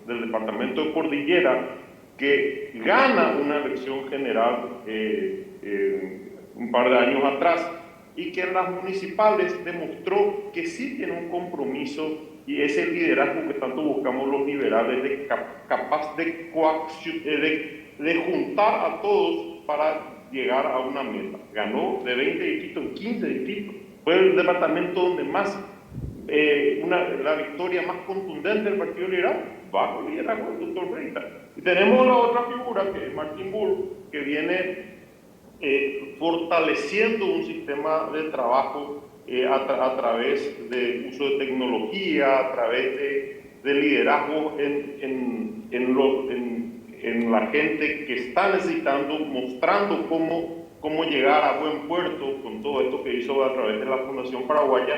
del departamento de Cordillera, que gana una elección general un par de años atrás, y que en las municipales demostró que sí tiene un compromiso y ese liderazgo que tanto buscamos los liberales, capaz de juntar a todos para llegar a una meta. Ganó de 20 distritos en 15 distritos. Fue el departamento donde más, la victoria más contundente del Partido Liberal, bajo el liderazgo del doctor Freitas. Y tenemos la otra figura, que es Martín Burr, que viene fortaleciendo un sistema de trabajo a través de uso de tecnología, a través de liderazgo en la gente que está necesitando, mostrando cómo llegar a buen puerto con todo esto que hizo a través de la Fundación Paraguaya,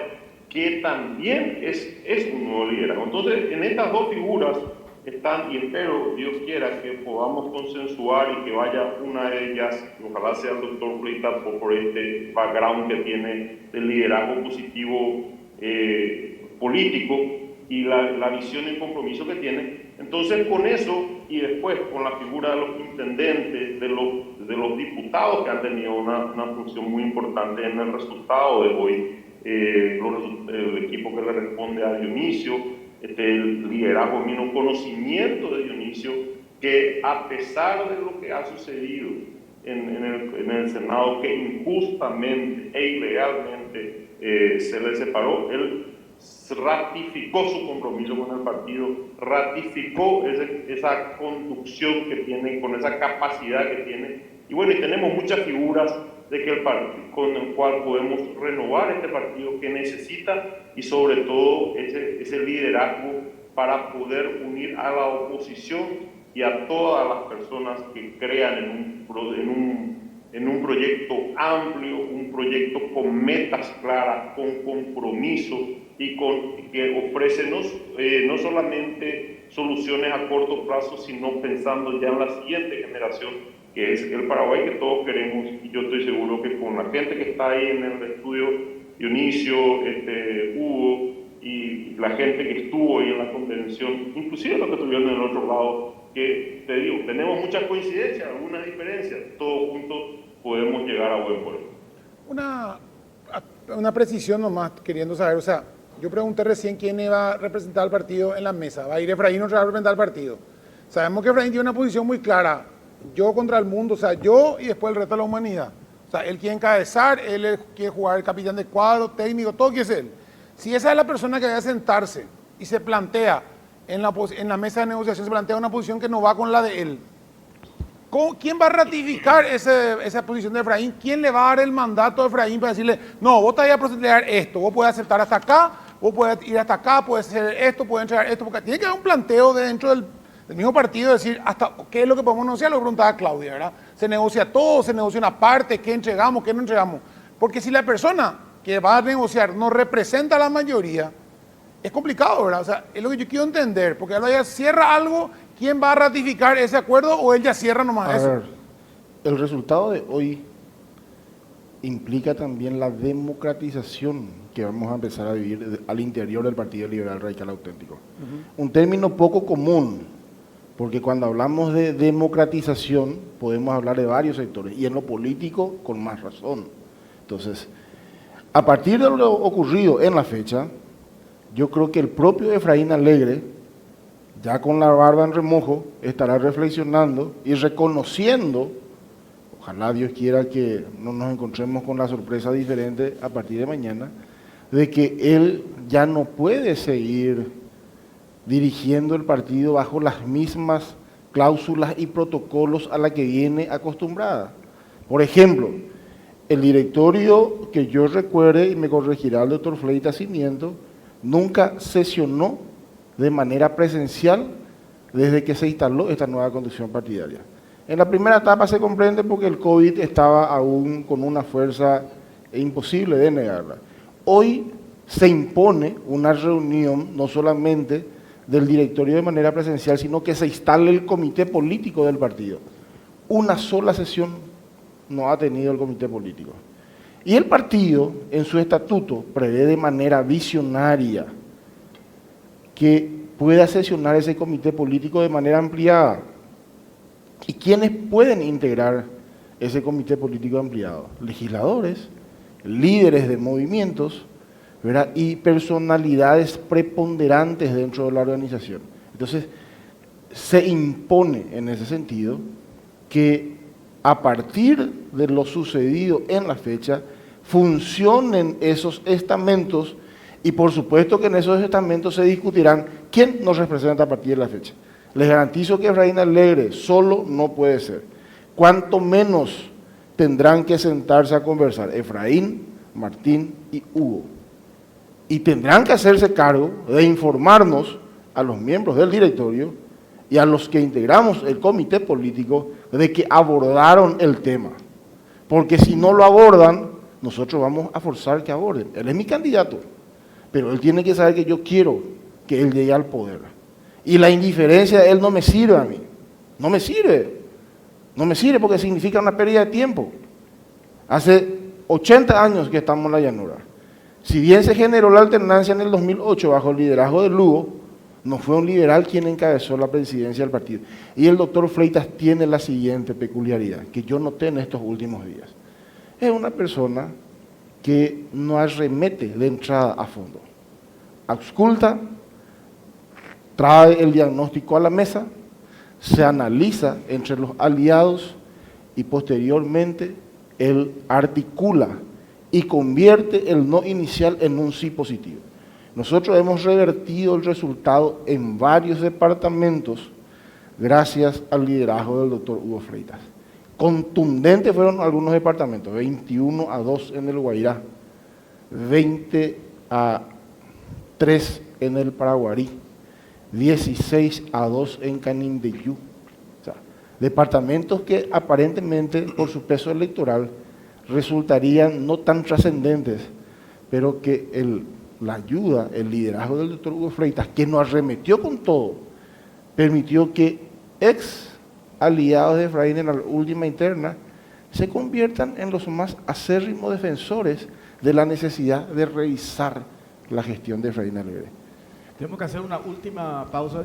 que también es un nuevo liderazgo. Entonces, en estas dos figuras están, y espero, Dios quiera, que podamos consensuar y que vaya una de ellas, ojalá sea el doctor Freitas por este background que tiene del liderazgo positivo político y la visión y el compromiso que tiene. Entonces, con eso y después con la figura de los intendentes, de los diputados que han tenido una función muy importante en el resultado de hoy, el equipo que le responde a Dionisio, el liderazgo, el conocimiento de Dionisio, que a pesar de lo que ha sucedido en el Senado, que injustamente e ilegalmente se le separó, él ratificó su compromiso con el partido, ratificó esa conducción que tiene, con esa capacidad que tiene. Y bueno, y tenemos muchas figuras de que con el cual podemos renovar este partido que necesita, y sobre todo ese liderazgo para poder unir a la oposición y a todas las personas que crean en un proyecto amplio, un proyecto con metas claras, con compromiso y que ofrece no solamente soluciones a corto plazo, sino pensando ya en la siguiente generación, que es el Paraguay que todos queremos. Y yo estoy seguro que con la gente que está ahí en el estudio, Dionisio, Hugo, y la gente que estuvo ahí en la convención, inclusive los que estuvieron en el otro lado, que te digo, tenemos muchas coincidencias, algunas diferencias, todos juntos podemos llegar a buen puerto. Una precisión nomás, queriendo saber, o sea, yo pregunté recién quién iba a representar al partido en la mesa. Va a ir Efraín, otra vez a representar al partido. Sabemos que Efraín tiene una posición muy clara, yo contra el mundo, o sea, yo y después el resto de la humanidad. O sea, él quiere encabezar, él quiere jugar el capitán de cuadro, técnico, todo quiere ser él. Si esa es la persona que debe sentarse y se plantea en la mesa de negociación, se plantea una posición que no va con la de él, ¿Quién va a ratificar esa posición de Efraín? ¿Quién le va a dar el mandato a Efraín para decirle, no, vos te vas a proceder esto, vos podés aceptar hasta acá, vos podés ir hasta acá, podés hacer esto, podés entregar esto? Porque tiene que haber un planteo dentro del mismo partido, decir hasta qué es lo que podemos negociar, lo que preguntaba Claudia, ¿verdad? Se negocia todo, se negocia una parte, qué entregamos, qué no entregamos. Porque si la persona que va a negociar no representa a la mayoría, es complicado, ¿verdad? O sea, es lo que yo quiero entender, porque ahora ya cierra algo, ¿quién va a ratificar ese acuerdo o él ya cierra nomás eso? A ver, el resultado de hoy implica también la democratización que vamos a empezar a vivir al interior del Partido Liberal Radical Auténtico. Un término poco común, porque cuando hablamos de democratización podemos hablar de varios sectores, y en lo político con más razón. Entonces, a partir de lo ocurrido en la fecha, yo creo que el propio Efraín Alegre, ya con la barba en remojo, estará reflexionando y reconociendo, ojalá Dios quiera que no nos encontremos con la sorpresa diferente a partir de mañana, de que él ya no puede seguir dirigiendo el partido bajo las mismas cláusulas y protocolos a la que viene acostumbrada. Por ejemplo, el directorio que yo recuerde, y me corregirá el doctor Fleitas si miento, nunca sesionó de manera presencial desde que se instaló esta nueva conducción partidaria. En la primera etapa se comprende porque el COVID estaba aún con una fuerza imposible de negarla. Hoy se impone una reunión no solamente del directorio de manera presencial, sino que se instale el comité político del partido. Una sola sesión no ha tenido el comité político. Y el partido, en su estatuto, prevé de manera visionaria que pueda sesionar ese comité político de manera ampliada. ¿Y quiénes pueden integrar ese comité político ampliado? Legisladores, líderes de movimientos, ¿verdad? Y personalidades preponderantes dentro de la organización. Entonces, se impone en ese sentido que a partir de lo sucedido en la fecha, funcionen esos estamentos y por supuesto que en esos estamentos se discutirán quién nos representa a partir de la fecha. Les garantizo que Efraín Alegre solo no puede ser. Cuanto menos tendrán que sentarse a conversar Efraín, Martín y Hugo. Y tendrán que hacerse cargo de informarnos a los miembros del directorio y a los que integramos el comité político de que abordaron el tema. Porque si no lo abordan, nosotros vamos a forzar que aborden. Él es mi candidato, pero él tiene que saber que yo quiero que él llegue al poder. Y la indiferencia de él no me sirve a mí. No me sirve. No me sirve porque significa una pérdida de tiempo. Hace 80 años que estamos en la llanura. Si bien se generó la alternancia en el 2008 bajo el liderazgo de Lugo, no fue un liberal quien encabezó la presidencia del partido. Y el doctor Fleitas tiene la siguiente peculiaridad, que yo noté en estos últimos días. Es una persona que no arremete de entrada a fondo. Ausculta, trae el diagnóstico a la mesa, se analiza entre los aliados y posteriormente él articula y convierte el no inicial en un sí positivo. Nosotros hemos revertido el resultado en varios departamentos gracias al liderazgo del doctor Hugo Fleitas. Contundentes fueron algunos departamentos, 21-2 en el Guairá, 20-3 en el Paraguarí, 16-2 en Canindeyú. O sea, departamentos que aparentemente por su peso electoral resultarían no tan trascendentes, pero que la ayuda, el liderazgo del doctor Hugo Fleitas, que nos arremetió con todo, permitió que ex aliados de Efraín en la última interna se conviertan en los más acérrimos defensores de la necesidad de revisar la gestión de Efraín Alegre. Tenemos que hacer una última pausa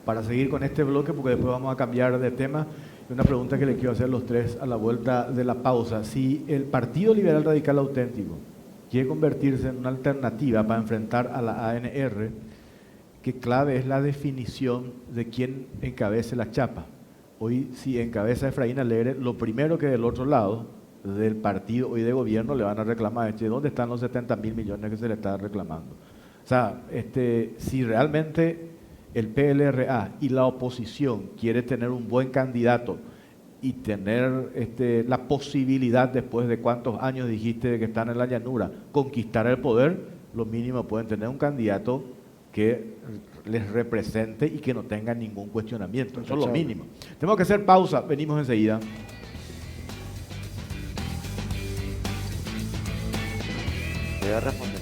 para seguir con este bloque, porque después vamos a cambiar de tema. Una pregunta que le quiero hacer a los tres a la vuelta de la pausa. Si el Partido Liberal Radical Auténtico quiere convertirse en una alternativa para enfrentar a la ANR, ¿qué clave es la definición de quién encabece la chapa? Hoy, si encabeza Efraín Alegre, lo primero que del otro lado, del partido y de gobierno, le van a reclamar, ¿dónde están los 70.000 millones que se le está reclamando? O sea, si realmente el PLRA y la oposición quiere tener un buen candidato y tener la posibilidad, después de cuántos años dijiste que están en la llanura, conquistar el poder, lo mínimo pueden tener un candidato que les represente y que no tenga ningún cuestionamiento. Eso es lo mínimo. Tenemos que hacer pausa, venimos enseguida. Voy a responder.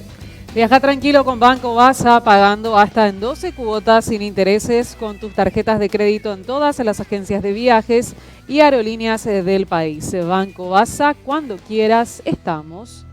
Viaja tranquilo con Banco Baza, pagando hasta en 12 cuotas sin intereses con tus tarjetas de crédito en todas las agencias de viajes y aerolíneas del país. Banco Baza, cuando quieras, estamos.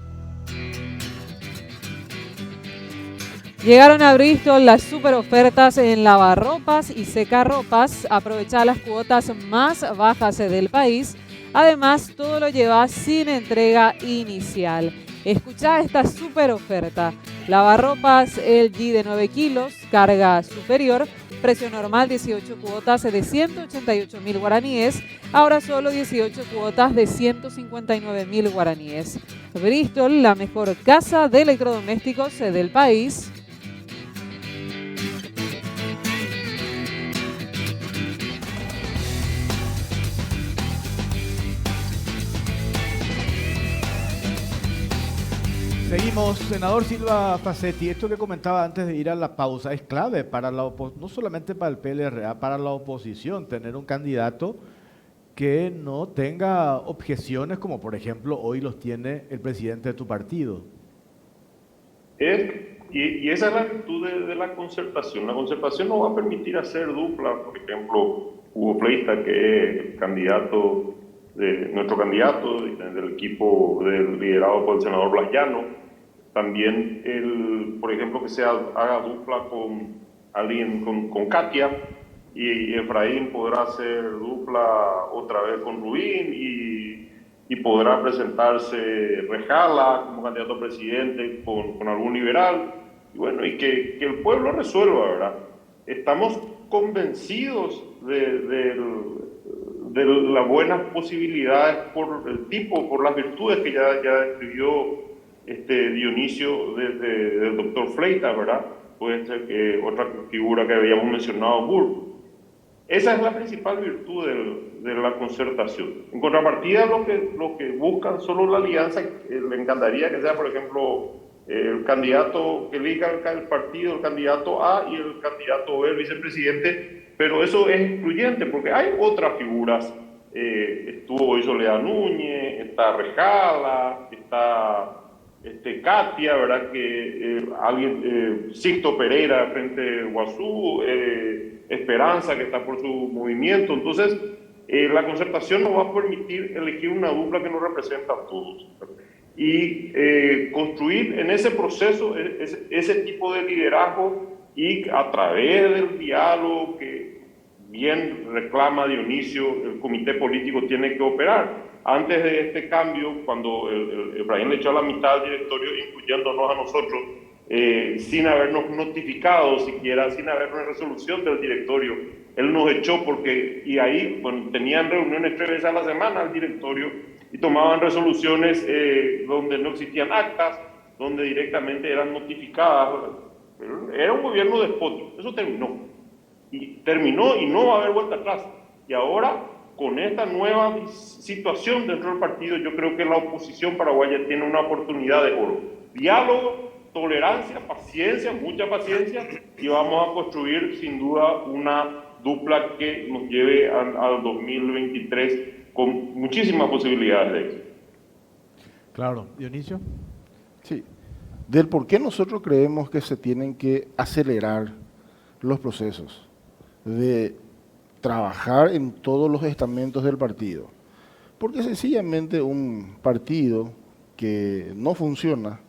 Llegaron a Bristol las super ofertas en lavarropas y secarropas. Aprovecha las cuotas más bajas del país. Además, todo lo llevas sin entrega inicial. Escucha esta super oferta. Lavarropas LG de 9 kilos, carga superior, precio normal 18 cuotas de 188.000 guaraníes, ahora solo 18 cuotas de 159.000 guaraníes. Bristol, la mejor casa de electrodomésticos del país. Seguimos, senador Silva Facetti. Esto que comentaba antes de ir a la pausa es clave para no solamente para el PLRA, para la oposición, tener un candidato que no tenga objeciones como por ejemplo hoy los tiene el presidente de tu partido. Y esa es la virtud de la concertación. La concertación no va a permitir hacer dupla. Por ejemplo, Hugo Fleita, que es el candidato nuestro candidato del equipo liderado por el senador Blas Llano. También, por ejemplo, que se haga dupla con alguien, con Katia, y Efraín podrá hacer dupla otra vez con Rubín, y podrá presentarse Rejala como candidato a presidente con algún liberal, y bueno, y que el pueblo resuelva, ¿verdad? Estamos convencidos de las buenas posibilidades por el tipo, por las virtudes que ya describió Dionisio del doctor Fleita, ¿verdad? Puede ser que otra figura que habíamos mencionado, Burr. Esa es la principal virtud de la concertación. En contrapartida, lo que buscan solo la alianza, le encantaría que sea, por ejemplo, el candidato que elija el partido, el candidato A y el candidato B, el vicepresidente, pero eso es excluyente porque hay otras figuras. Estuvo hoy Soledad Núñez, está Rejala, está Katia, ¿verdad? Sixto Pereira frente a Guazú, Esperanza, que está por su movimiento. Entonces, la concertación nos va a permitir elegir una dupla que nos representa a todos. Y construir en ese proceso ese tipo de liderazgo, y a través del diálogo que bien reclama Dionisio, el comité político tiene que operar. Antes de este cambio, cuando Efraín le echó a la mitad al directorio, incluyéndonos a nosotros, sin habernos notificado siquiera, sin haber una resolución del directorio, él nos echó y ahí tenían reuniones 3 veces a la semana al directorio y tomaban resoluciones donde no existían actas, donde directamente eran notificadas. Era un gobierno despótico. Eso terminó y no va a haber vuelta atrás. Y ahora, con esta nueva situación dentro del partido, yo creo que la oposición paraguaya tiene una oportunidad de oro. Diálogo, tolerancia, paciencia, mucha paciencia, y vamos a construir sin duda una dupla que nos lleve al 2023 con muchísimas posibilidades de éxito. Claro, Dionisio. Sí, del por qué nosotros creemos que se tienen que acelerar los procesos de trabajar en todos los estamentos del partido. Porque sencillamente un partido que no funciona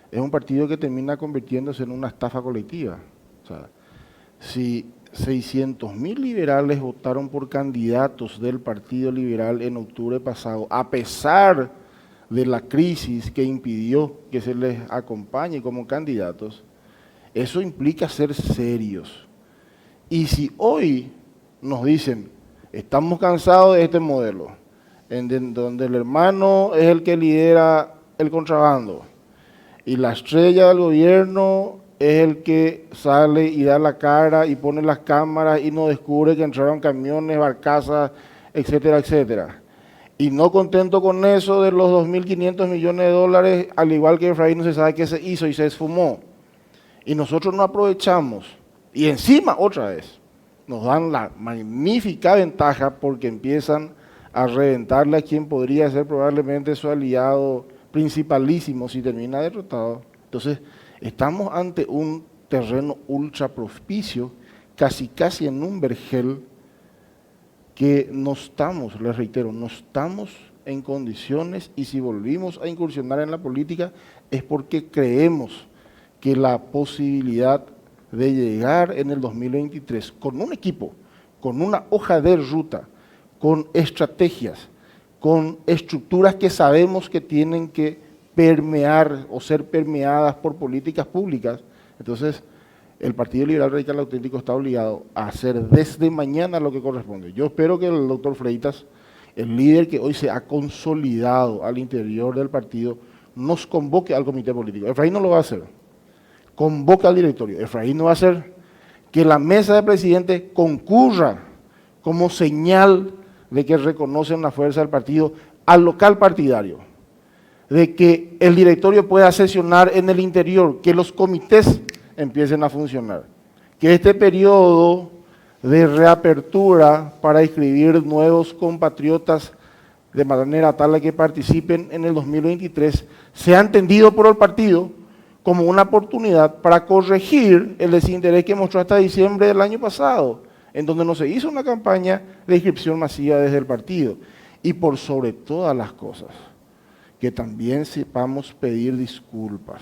es un partido que termina convirtiéndose en una estafa colectiva. O sea, si 600.000 liberales votaron por candidatos del Partido Liberal en octubre pasado, a pesar de la crisis que impidió que se les acompañe como candidatos, eso implica ser serios. Y si hoy nos dicen, estamos cansados de este modelo, en donde el hermano es el que lidera el contrabando y la estrella del gobierno es el que sale y da la cara y pone las cámaras y nos descubre que entraron camiones, barcazas, etcétera, etcétera. Y no contento con eso de los 2.500 millones de dólares, al igual que Efraín, no se sabe qué se hizo y se esfumó. Y nosotros no aprovechamos. Y encima, otra vez, nos dan la magnífica ventaja porque empiezan a reventarle a quien podría ser probablemente su aliado principalísimo si termina derrotado. Entonces, estamos ante un terreno ultra propicio, casi en un vergel, que no estamos, les reitero, no estamos en condiciones, y si volvimos a incursionar en la política es porque creemos que la posibilidad de llegar en el 2023 con un equipo, con una hoja de ruta, con estrategias, con estructuras que sabemos que tienen que permear o ser permeadas por políticas públicas, entonces el Partido Liberal Radical Auténtico está obligado a hacer desde mañana lo que corresponde. Yo espero que el doctor Freitas, el líder que hoy se ha consolidado al interior del partido, nos convoque al comité político. Efraín no lo va a hacer. Convoca al directorio. Efraín no va a hacer que la mesa de presidentes concurra como señal de que reconocen la fuerza del partido al local partidario, de que el directorio pueda sesionar en el interior, que los comités empiecen a funcionar, que este periodo de reapertura para inscribir nuevos compatriotas de manera tal que participen en el 2023 sea entendido por el partido como una oportunidad para corregir el desinterés que mostró hasta diciembre del año pasado, en donde no se hizo una campaña de inscripción masiva desde el partido. Y por sobre todas las cosas, que también sepamos pedir disculpas,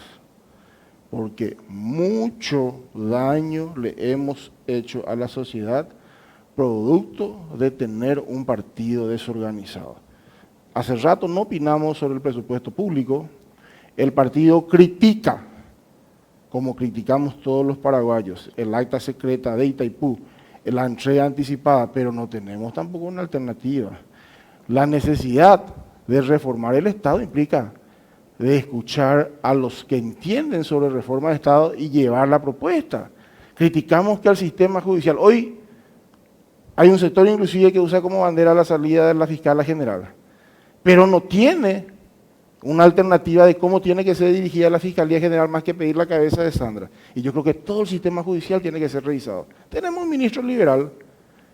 porque mucho daño le hemos hecho a la sociedad producto de tener un partido desorganizado. Hace rato no opinamos sobre el presupuesto público, el partido critica, como criticamos todos los paraguayos, el acta secreta de Itaipú, la entrega anticipada, pero no tenemos tampoco una alternativa. La necesidad de reformar el Estado implica de escuchar a los que entienden sobre reforma de Estado y llevar la propuesta. Criticamos que al sistema judicial, hoy hay un sector inclusive que usa como bandera la salida de la fiscal general, pero no tiene una alternativa de cómo tiene que ser dirigida la Fiscalía General más que pedir la cabeza de Sandra. Y yo creo que todo el sistema judicial tiene que ser revisado. Tenemos un ministro liberal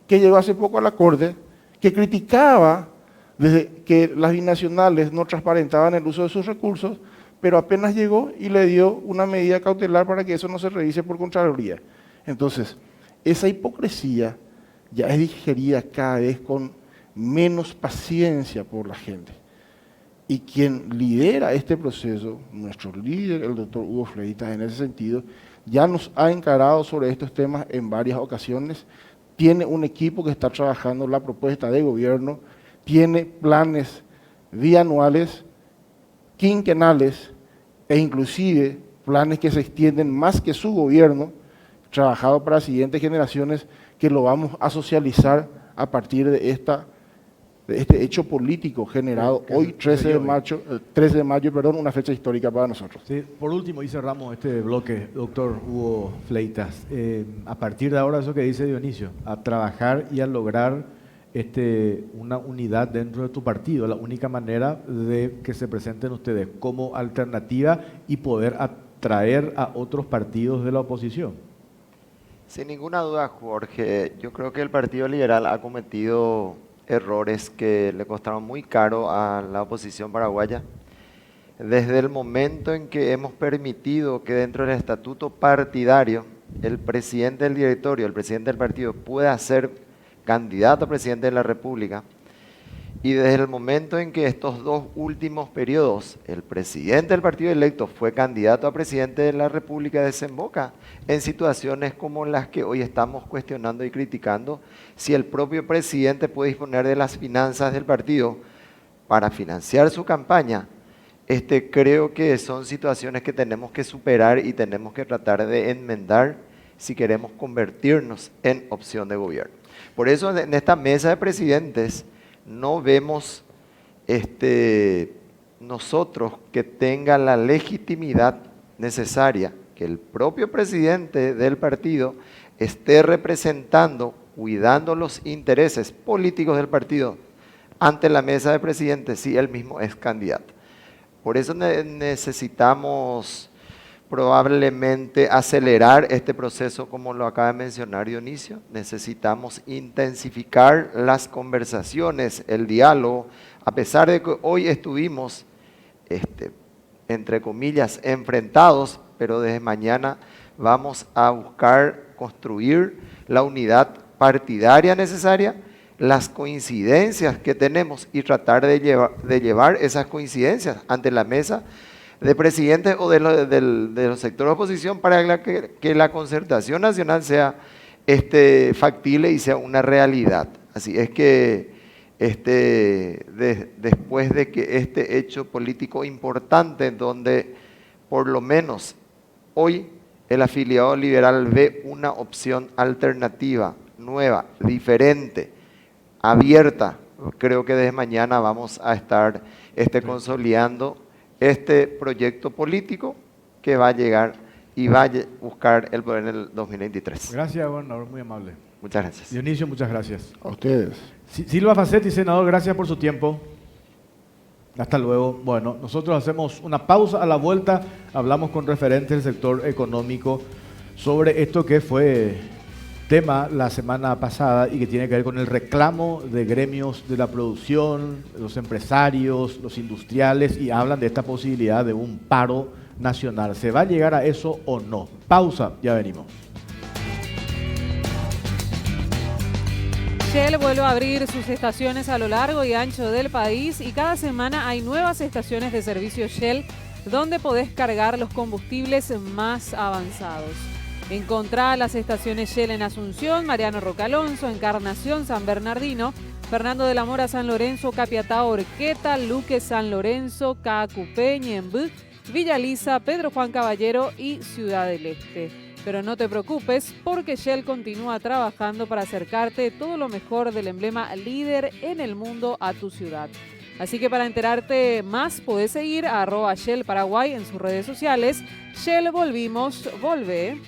que llegó hace poco a la Corte que criticaba desde que las binacionales no transparentaban el uso de sus recursos, pero apenas llegó y le dio una medida cautelar para que eso no se revise por Contraloría. Entonces, esa hipocresía ya es digerida cada vez con menos paciencia por la gente. Y quien lidera este proceso, nuestro líder, el doctor Hugo Freitas, en ese sentido, ya nos ha encarado sobre estos temas en varias ocasiones, tiene un equipo que está trabajando la propuesta de gobierno, tiene planes bianuales, quinquenales e inclusive planes que se extienden más que su gobierno, trabajado para las siguientes generaciones, que lo vamos a socializar a partir de este hecho político generado hoy, 13 de mayo, una fecha histórica para nosotros. Sí, por último, y cerramos este bloque, doctor Hugo Fleitas. A partir de ahora, eso que dice Dionisio, a trabajar y a lograr una unidad dentro de tu partido, la única manera de que se presenten ustedes como alternativa y poder atraer a otros partidos de la oposición. Sin ninguna duda, Jorge, yo creo que el Partido Liberal ha cometido errores que le costaron muy caro a la oposición paraguaya. Desde el momento en que hemos permitido que dentro del estatuto partidario el presidente del directorio, el presidente del partido pueda ser candidato a presidente de la República, y desde el momento en que estos dos últimos periodos el presidente del partido electo fue candidato a presidente de la República, desemboca en situaciones como las que hoy estamos cuestionando y criticando, si el propio presidente puede disponer de las finanzas del partido para financiar su campaña. Creo que son situaciones que tenemos que superar y tenemos que tratar de enmendar si queremos convertirnos en opción de gobierno. Por eso en esta mesa de presidentes no vemos nosotros que tenga la legitimidad necesaria que el propio presidente del partido esté representando, cuidando los intereses políticos del partido ante la mesa de presidentes si él mismo es candidato. Por eso necesitamos probablemente acelerar este proceso, como lo acaba de mencionar Dionisio. Necesitamos intensificar las conversaciones, el diálogo, a pesar de que hoy estuvimos, entre comillas, enfrentados, pero desde mañana vamos a buscar construir la unidad partidaria necesaria, las coincidencias que tenemos y tratar de llevar esas coincidencias ante la mesa de presidentes o de los sectores de oposición para que la concertación nacional sea factible y sea una realidad. Así es que después de que este hecho político importante, donde por lo menos hoy el afiliado liberal ve una opción alternativa, nueva, diferente, abierta, creo que desde mañana vamos a estar consolidando este proyecto político que va a llegar y va a buscar el poder en el 2023. Gracias, gobernador, muy amable. Muchas gracias. Dionisio, muchas gracias. A ustedes. Silva Facetti, senador, gracias por su tiempo. Hasta luego. Bueno, nosotros hacemos una pausa. A la vuelta hablamos con referentes del sector económico sobre esto que fue tema la semana pasada y que tiene que ver con el reclamo de gremios de la producción, los empresarios, los industriales, y hablan de esta posibilidad de un paro nacional. ¿Se va a llegar a eso o no? Pausa, ya venimos. Shell vuelve a abrir sus estaciones a lo largo y ancho del país y cada semana hay nuevas estaciones de servicio Shell donde podés cargar los combustibles más avanzados. Encontrá las estaciones Shell en Asunción, Mariano Roca Alonso, Encarnación, San Bernardino, Fernando de la Mora, San Lorenzo, Capiatá, Orqueta, Luque, San Lorenzo, Caacupé, Ñembú, Villa Lisa, Pedro Juan Caballero y Ciudad del Este. Pero no te preocupes porque Shell continúa trabajando para acercarte todo lo mejor del emblema líder en el mundo a tu ciudad. Así que para enterarte más podés seguir a @Shell Paraguay en sus redes sociales. Shell volvimos, volvé.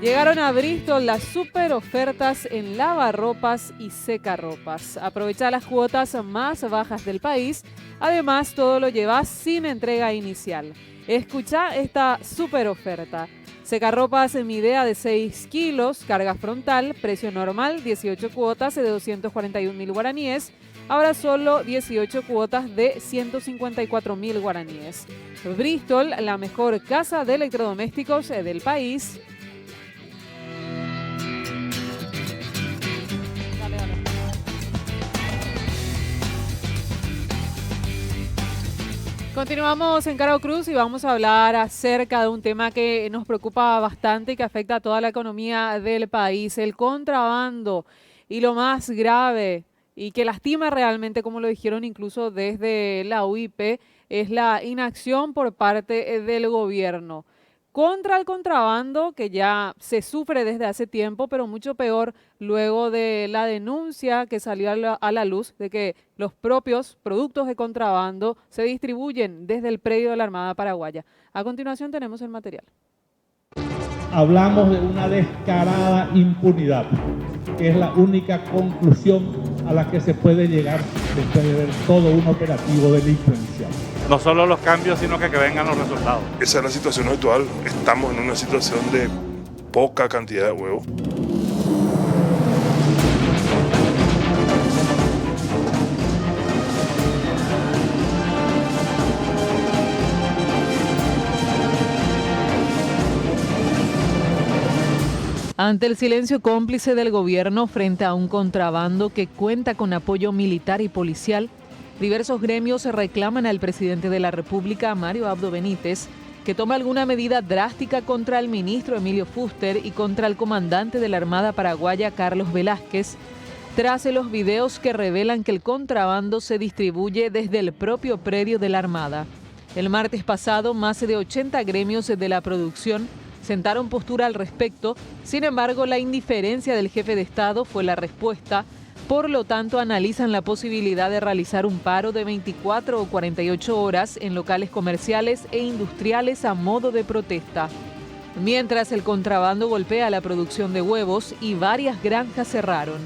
Llegaron a Bristol las super ofertas en lavarropas y secarropas. Aprovecha las cuotas más bajas del país. Además, todo lo llevas sin entrega inicial. Escucha esta super oferta. Secarropas Midea de 6 kilos, carga frontal, precio normal, 18 cuotas de 241.000 guaraníes. Ahora solo 18 cuotas de 154.000 guaraníes. Bristol, la mejor casa de electrodomésticos del país. Continuamos en Caro Cruz y vamos a hablar acerca de un tema que nos preocupa bastante y que afecta a toda la economía del país, el contrabando. Y lo más grave y que lastima realmente, como lo dijeron incluso desde la UIP, es la inacción por parte del gobierno contra el contrabando, que ya se sufre desde hace tiempo, pero mucho peor luego de la denuncia que salió a la luz de que los propios productos de contrabando se distribuyen desde el predio de la Armada Paraguaya. A continuación tenemos el material. Hablamos de una descarada impunidad, que es la única conclusión a la que se puede llegar después de ver todo un operativo delincuencial. No solo los cambios, sino que vengan los resultados. Esa es la situación actual. Estamos en una situación de poca cantidad de huevos. Ante el silencio cómplice del gobierno frente a un contrabando que cuenta con apoyo militar y policial, diversos gremios reclaman al presidente de la República, Mario Abdo Benítez, que tome alguna medida drástica contra el ministro Emilio Fuster y contra el comandante de la Armada Paraguaya, Carlos Velázquez, tras los videos que revelan que el contrabando se distribuye desde el propio predio de la Armada. El martes pasado, más de 80 gremios de la producción sentaron postura al respecto. Sin embargo, la indiferencia del jefe de Estado fue la respuesta, Por lo tanto, analizan la posibilidad de realizar un paro de 24 o 48 horas en locales comerciales e industriales a modo de protesta. Mientras el contrabando golpea la producción de huevos y varias granjas cerraron.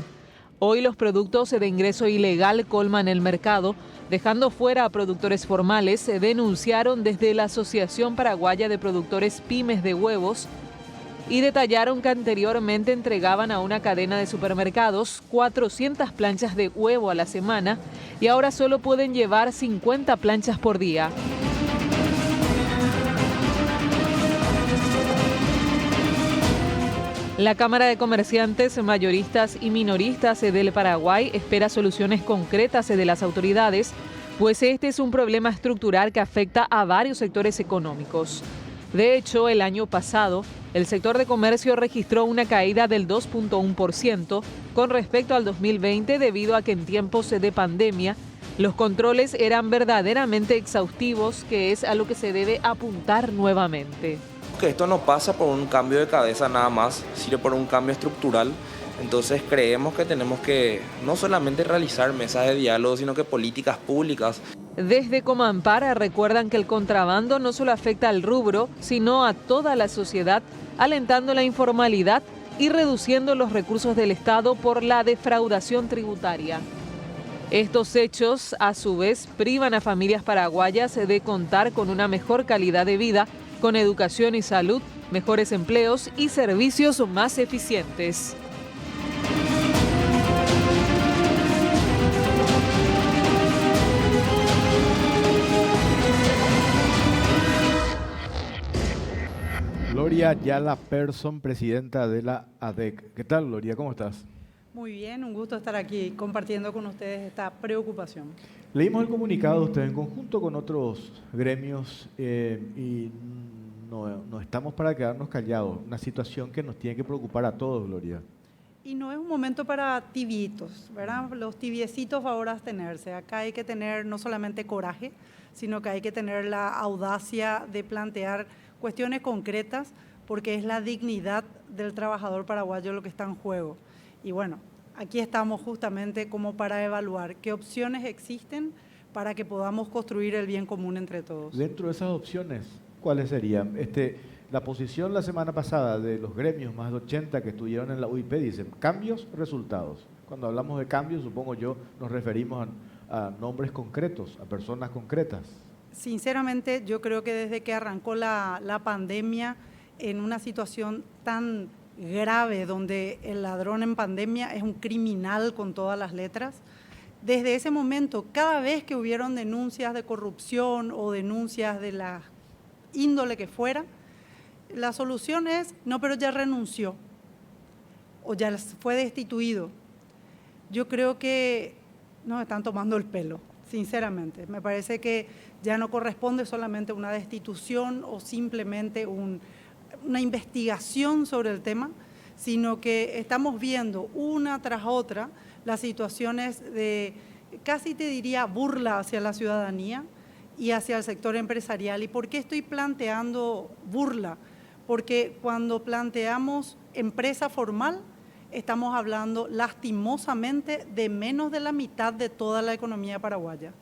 Hoy los productos de ingreso ilegal colman el mercado, dejando fuera a productores formales, denunciaron desde la Asociación Paraguaya de Productores Pymes de Huevos y detallaron que anteriormente entregaban a una cadena de supermercados 400 planchas de huevo a la semana y ahora solo pueden llevar 50 planchas por día. La Cámara de Comerciantes, Mayoristas y Minoristas del Paraguay espera soluciones concretas de las autoridades, pues este es un problema estructural que afecta a varios sectores económicos. De hecho, el año pasado, el sector de comercio registró una caída del 2.1% con respecto al 2020 debido a que en tiempos de pandemia los controles eran verdaderamente exhaustivos, que es a lo que se debe apuntar nuevamente. Que esto no pasa por un cambio de cabeza nada más, sino por un cambio estructural. Entonces creemos que tenemos que no solamente realizar mesas de diálogo, sino que políticas públicas. Desde Comampara recuerdan que el contrabando no solo afecta al rubro, sino a toda la sociedad, alentando la informalidad y reduciendo los recursos del Estado por la defraudación tributaria. Estos hechos, a su vez, privan a familias paraguayas de contar con una mejor calidad de vida, con educación y salud, mejores empleos y servicios más eficientes. Gloria Ayala Persson, presidenta de la ADEC. ¿Qué tal, Gloria? ¿Cómo estás? Muy bien, un gusto estar aquí compartiendo con ustedes esta preocupación. Leímos el comunicado de ustedes en conjunto con otros gremios y no estamos para quedarnos callados. Una situación que nos tiene que preocupar a todos, Gloria. Y no es un momento para tibitos, ¿verdad? Los tibiecitos ahora abstenerse. Acá hay que tener no solamente coraje, sino que hay que tener la audacia de plantear cuestiones concretas, porque es la dignidad del trabajador paraguayo lo que está en juego. Y bueno, aquí estamos justamente como para evaluar qué opciones existen para que podamos construir el bien común entre todos. Dentro de esas opciones, ¿cuáles serían? La posición la semana pasada de los gremios, más de 80 que estuvieron en la UIP, dicen cambios, resultados. Cuando hablamos de cambios, supongo yo, nos referimos a nombres concretos, a personas concretas. Sinceramente, yo creo que desde que arrancó la pandemia, en una situación tan grave, donde el ladrón en pandemia es un criminal con todas las letras, desde ese momento, cada vez que hubieron denuncias de corrupción o denuncias de la índole que fuera, la solución es, no, pero ya renunció o ya fue destituido. Yo creo que nos están tomando el pelo, sinceramente. Me parece que ya no corresponde solamente una destitución o simplemente una investigación sobre el tema, sino que estamos viendo una tras otra las situaciones de, casi te diría, burla hacia la ciudadanía y hacia el sector empresarial. ¿Y por qué estoy planteando burla? Porque cuando planteamos empresa formal, estamos hablando lastimosamente de menos de la mitad de toda la economía paraguaya.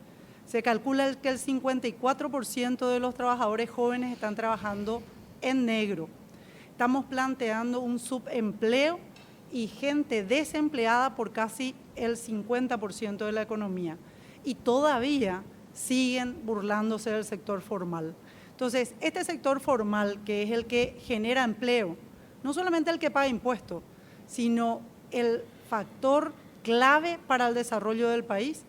Se calcula que el 54% de los trabajadores jóvenes están trabajando en negro. Estamos planteando un subempleo y gente desempleada por casi el 50% de la economía. Y todavía siguen burlándose del sector formal. Entonces, este sector formal, que es el que genera empleo, no solamente el que paga impuestos, sino el factor clave para el desarrollo del país,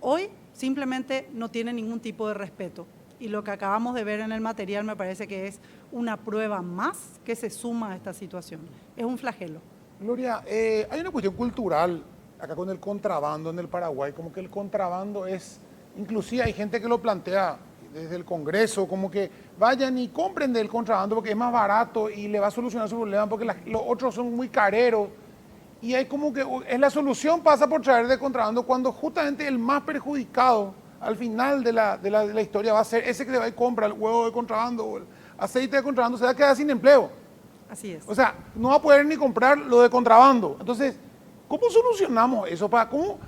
hoy simplemente no tiene ningún tipo de respeto. Y lo que acabamos de ver en el material me parece que es una prueba más que se suma a esta situación. Es un flagelo. Gloria, hay una cuestión cultural acá con el contrabando en el Paraguay, como que el contrabando es, inclusive hay gente que lo plantea desde el Congreso, como que vayan y compren del contrabando porque es más barato y le va a solucionar su problema porque los otros son muy careros. Y hay como que la solución pasa por traer de contrabando cuando justamente el más perjudicado al final de la historia va a ser ese que se va y compra el huevo de contrabando o el aceite de contrabando, se va a quedar sin empleo. Así es. O sea, no va a poder ni comprar lo de contrabando. Entonces, ¿Cómo solucionamos eso? ¿Cómo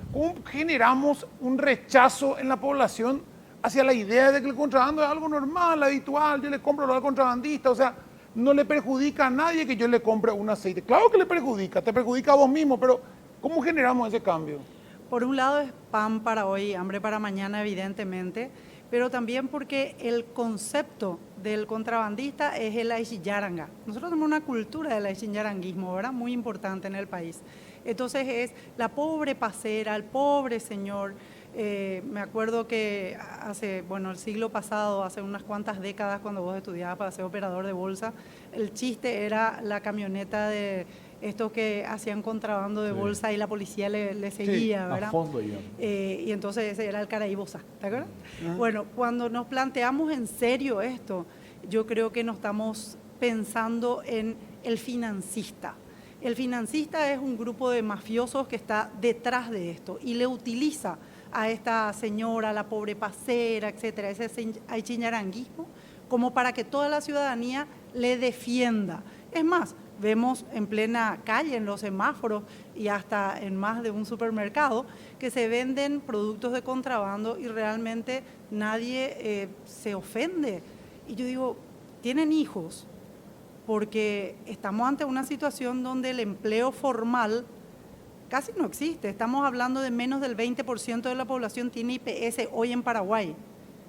generamos un rechazo en la población hacia la idea de que el contrabando es algo normal, habitual? Yo le compro al contrabandista, o sea, no le perjudica a nadie que yo le compre un aceite. Claro que le perjudica, te perjudica a vos mismo, pero ¿cómo generamos ese cambio? Por un lado es pan para hoy, hambre para mañana, evidentemente, pero también porque el concepto del contrabandista es el aichinaranga. Nosotros tenemos una cultura del aichinnaranguismo, ¿verdad? Muy importante en el país. Entonces es la pobre pasera, el pobre señor. Me acuerdo que el siglo pasado, hace unas cuantas décadas, cuando vos estudiabas para ser operador de bolsa, el chiste era la camioneta de estos que hacían contrabando de bolsa y la policía le seguía, ¿verdad? A fondo, digamos. Y entonces ese era el Caraíbosa, ¿te acuerdas? Bueno, cuando nos planteamos en serio esto, yo creo que no estamos pensando en el financista. El financista es un grupo de mafiosos que está detrás de esto y le utiliza a esta señora, la pobre pasera, etcétera, ese aichinnaranguismo, como para que toda la ciudadanía le defienda. Es más, vemos en plena calle, en los semáforos y hasta en más de un supermercado, que se venden productos de contrabando y realmente nadie se ofende. Y yo digo, ¿tienen hijos? Porque estamos ante una situación donde el empleo formal casi no existe. Estamos hablando de menos del 20% de la población tiene IPS hoy en Paraguay.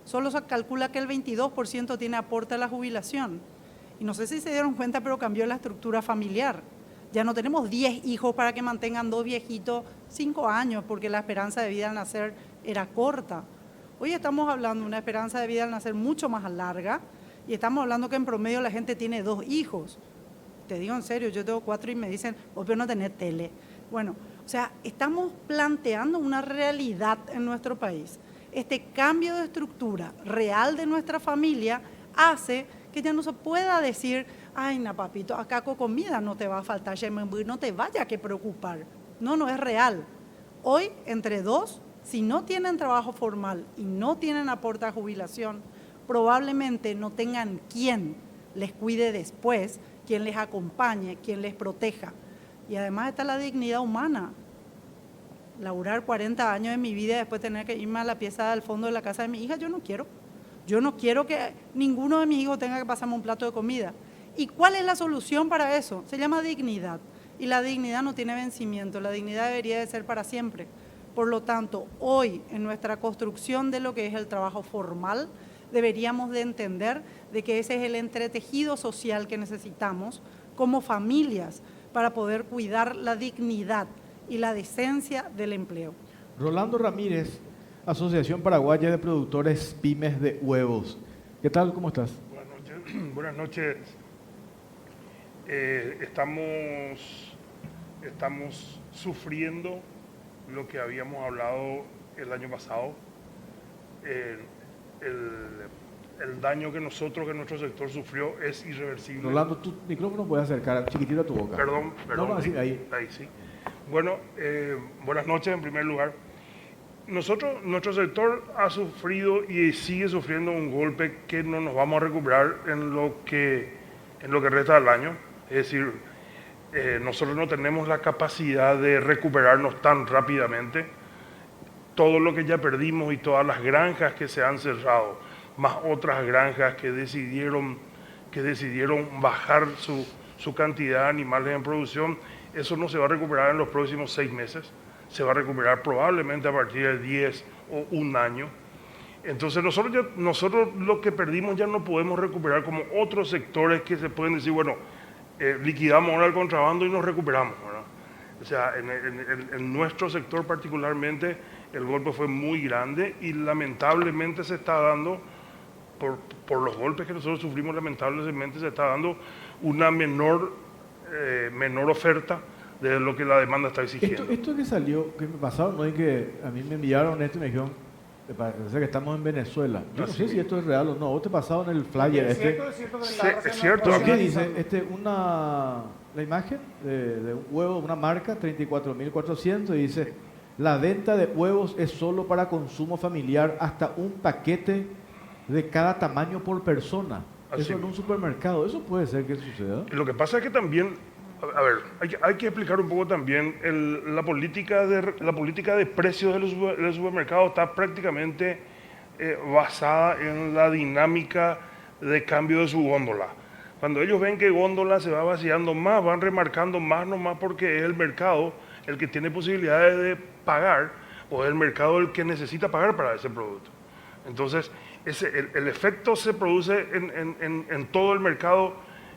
Solo se calcula que el 22% tiene aporte a la jubilación. Y no sé si se dieron cuenta, pero cambió la estructura familiar. Ya no tenemos 10 hijos para que mantengan 2 viejitos 5 años, porque la esperanza de vida al nacer era corta. Hoy estamos hablando de una esperanza de vida al nacer mucho más larga, y estamos hablando que en promedio la gente tiene 2 hijos. Te digo en serio, yo tengo 4 y me dicen, vos pero no tenés tele. Bueno, o sea, estamos planteando una realidad en nuestro país. Este cambio de estructura real de nuestra familia hace que ya no se pueda decir, ay, na papito, acá con comida no te va a faltar, no te vaya que preocupar. No es real. Hoy, entre dos, si no tienen trabajo formal y no tienen aporte a jubilación, probablemente no tengan quien les cuide después, quien les acompañe, quien les proteja. Y además está la dignidad humana. Laburar 40 años de mi vida y después tener que irme a la pieza del fondo de la casa de mi hija, yo no quiero. Yo no quiero que ninguno de mis hijos tenga que pasarme un plato de comida. ¿Y cuál es la solución para eso? Se llama dignidad. Y la dignidad no tiene vencimiento, la dignidad debería de ser para siempre. Por lo tanto, hoy en nuestra construcción de lo que es el trabajo formal, deberíamos de entender de que ese es el entretejido social que necesitamos como familias para poder cuidar la dignidad y la decencia del empleo. Rolando Ramírez, Asociación Paraguaya de Productores Pymes de Huevos. ¿Qué tal? ¿Cómo estás? Buenas noches. Estamos sufriendo lo que habíamos hablado el año pasado. El daño que nuestro sector sufrió es irreversible. Rolando, tu micrófono puede acercar chiquitito a tu boca. Perdón. No, así, ahí sí. Bueno, buenas noches en primer lugar. Nuestro sector ha sufrido y sigue sufriendo un golpe que no nos vamos a recuperar en lo que resta del año. Es decir, nosotros no tenemos la capacidad de recuperarnos tan rápidamente. Todo lo que ya perdimos y todas las granjas que se han cerrado, más otras granjas que decidieron bajar su cantidad de animales en producción, eso no se va a recuperar en los próximos 6 meses. Se va a recuperar probablemente a partir de 10 o un año. Entonces nosotros lo que perdimos ya no podemos recuperar como otros sectores que se pueden decir, bueno, liquidamos ahora el contrabando y nos recuperamos, ¿verdad? O sea, en nuestro sector particularmente el golpe fue muy grande y lamentablemente se está dando, por los golpes que nosotros sufrimos, lamentablemente se está dando una menor oferta de lo que la demanda está exigiendo. Esto que salió, que me pasaron, ¿no? Y que a mí me enviaron esto y me dijeron, parece que estamos en Venezuela. Yo no sé si esto es real o no. ¿Vos te pasaron el flyer? Es cierto. ¿Qué dice? La imagen de un huevo, una marca, 34.400, y dice, la venta de huevos es solo para consumo familiar hasta un paquete de cada tamaño por persona. Así. Eso en un supermercado. ¿Eso puede ser que suceda? Lo que pasa es que también A ver, hay que explicar un poco también la política de precios de los supermercados está prácticamente basada en la dinámica de cambio de su góndola. Cuando ellos ven que góndola se va vaciando más, van remarcando más nomás porque es el mercado el que tiene posibilidades de pagar o es el mercado el que necesita pagar para ese producto. Entonces, el efecto se produce en todo el mercado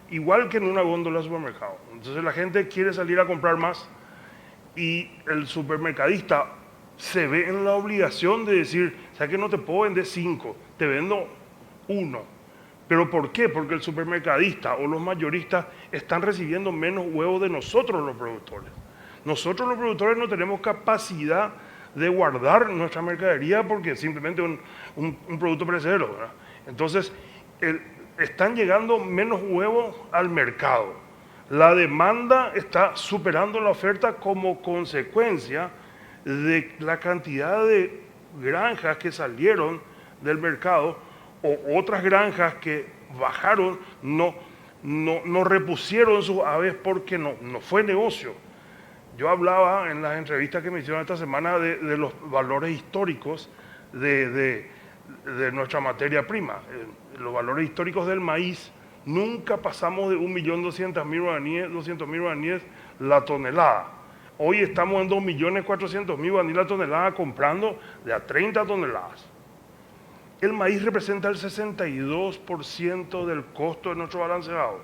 igual que en una góndola de supermercado. Entonces la gente quiere salir a comprar más y el supermercadista se ve en la obligación de decir, ¿sabes que no te puedo vender 5? Te vendo 1. ¿Pero por qué? Porque el supermercadista o los mayoristas están recibiendo menos huevos de nosotros los productores. Nosotros los productores no tenemos capacidad de guardar nuestra mercadería porque simplemente un producto perecedero, ¿verdad? Entonces, están llegando menos huevos al mercado. La demanda está superando la oferta como consecuencia de la cantidad de granjas que salieron del mercado o otras granjas que bajaron, no repusieron sus aves porque no fue negocio. Yo hablaba en las entrevistas que me hicieron esta semana de los valores históricos de nuestra materia prima. Los valores históricos del maíz, nunca pasamos de 1.200.000 guaraníes la tonelada. Hoy estamos en 2.400.000 guaraníes la tonelada comprando de a 30 toneladas. El maíz representa el 62% del costo de nuestro balanceado.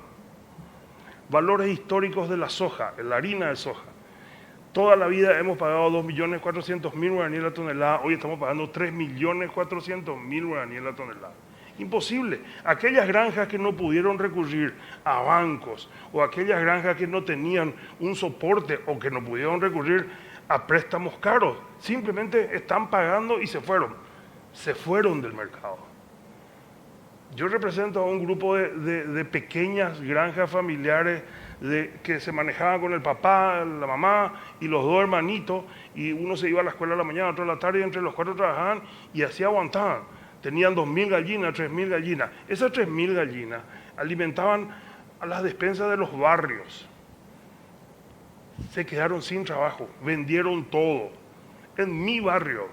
Valores históricos de la soja, la harina de soja. Toda la vida hemos pagado 2.400.000 guaraníes la tonelada, hoy estamos pagando 3.400.000 guaraníes la tonelada. Imposible. Aquellas granjas que no pudieron recurrir a bancos o aquellas granjas que no tenían un soporte o que no pudieron recurrir a préstamos caros, simplemente están pagando y se fueron del mercado. Yo represento a un grupo de pequeñas granjas familiares que se manejaban con el papá, la mamá y los dos hermanitos, y uno se iba a la escuela a la mañana, otro a la tarde, y entre los 4 trabajaban y así aguantaban. Tenían 2.000 gallinas, 3.000 gallinas. Esas 3.000 gallinas alimentaban a las despensas de los barrios. Se quedaron sin trabajo, vendieron todo. En mi barrio.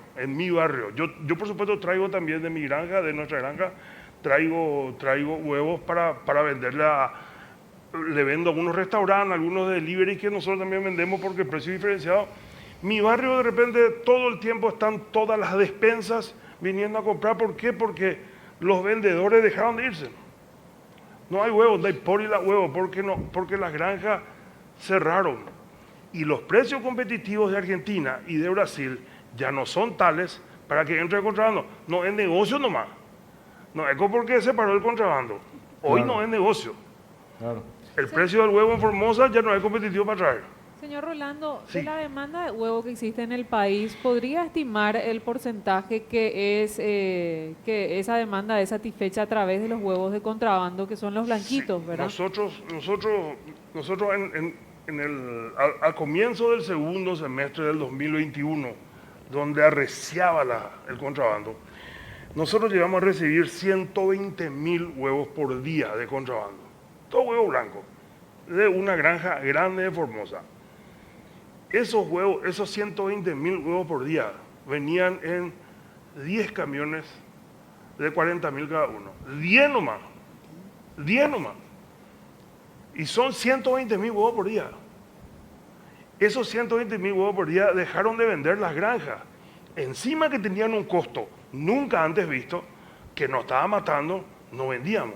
Yo por supuesto traigo también de mi granja, de nuestra granja, traigo huevos para venderle le vendo a algunos restaurantes, algunos delivery que nosotros también vendemos porque el precio es diferenciado. Mi barrio de repente todo el tiempo están todas las despensas viniendo a comprar. ¿Por qué? Porque los vendedores dejaron de irse. No hay huevos, no hay polila huevos, porque las granjas cerraron. Y los precios competitivos de Argentina y de Brasil ya no son tales para que entre el contrabando. No es negocio nomás. No es porque se paró el contrabando. Hoy claro. No es negocio. Claro. El precio del huevo en Formosa ya no es competitivo para traer. Señor Rolando, Sí. de la demanda de huevo que existe en el país, ¿podría estimar el porcentaje que esa demanda es satisfecha a través de los huevos de contrabando, que son los blanquitos, Sí. verdad? Nosotros al comienzo del segundo semestre del 2021, donde arreciaba el contrabando, nosotros llegamos a recibir 120.000 huevos por día de contrabando. Todo huevo blanco, de una granja grande de Formosa. Esos huevos, esos 120.000 huevos por día, venían en 10 camiones de 40.000 cada uno. 10 nomás. Y son 120.000 huevos por día. Esos 120.000 huevos por día dejaron de vender las granjas. Encima que tenían un costo nunca antes visto, que nos estaba matando, no vendíamos.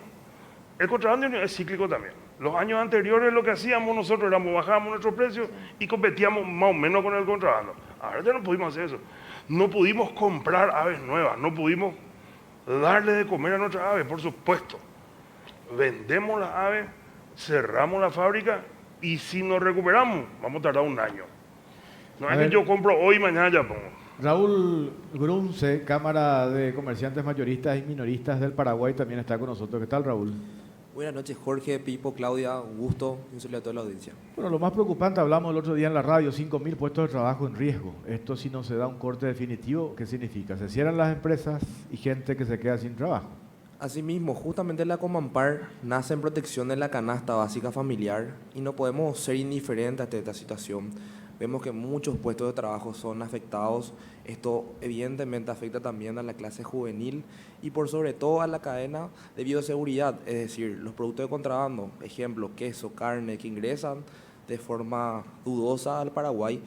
El contrabando es cíclico también. Los años anteriores lo que hacíamos nosotros bajábamos nuestros precios y competíamos más o menos con el contrabando. Ahora ya no pudimos hacer eso. No pudimos comprar aves nuevas, no pudimos darle de comer a nuestras aves, por supuesto. Vendemos las aves, cerramos la fábrica y si nos recuperamos, vamos a tardar un año. No es que yo compro hoy y mañana ya pongo. Raúl Grunce, Cámara de Comerciantes Mayoristas y Minoristas del Paraguay, también está con nosotros. ¿Qué tal, Raúl? Buenas noches, Jorge, Pipo, Claudia, un gusto y un saludo a toda la audiencia. Bueno, lo más preocupante, hablamos el otro día en la radio, 5.000 puestos de trabajo en riesgo. Esto si no se da un corte definitivo, ¿qué significa? Se cierran las empresas y gente que se queda sin trabajo. Asimismo, justamente la Comampar nace en protección de la canasta básica familiar y no podemos ser indiferentes ante esta situación. Vemos que muchos puestos de trabajo son afectados. Esto evidentemente afecta también a la clase juvenil y por sobre todo a la cadena de bioseguridad, es decir, los productos de contrabando, ejemplo, queso, carne, que ingresan de forma dudosa al Paraguay,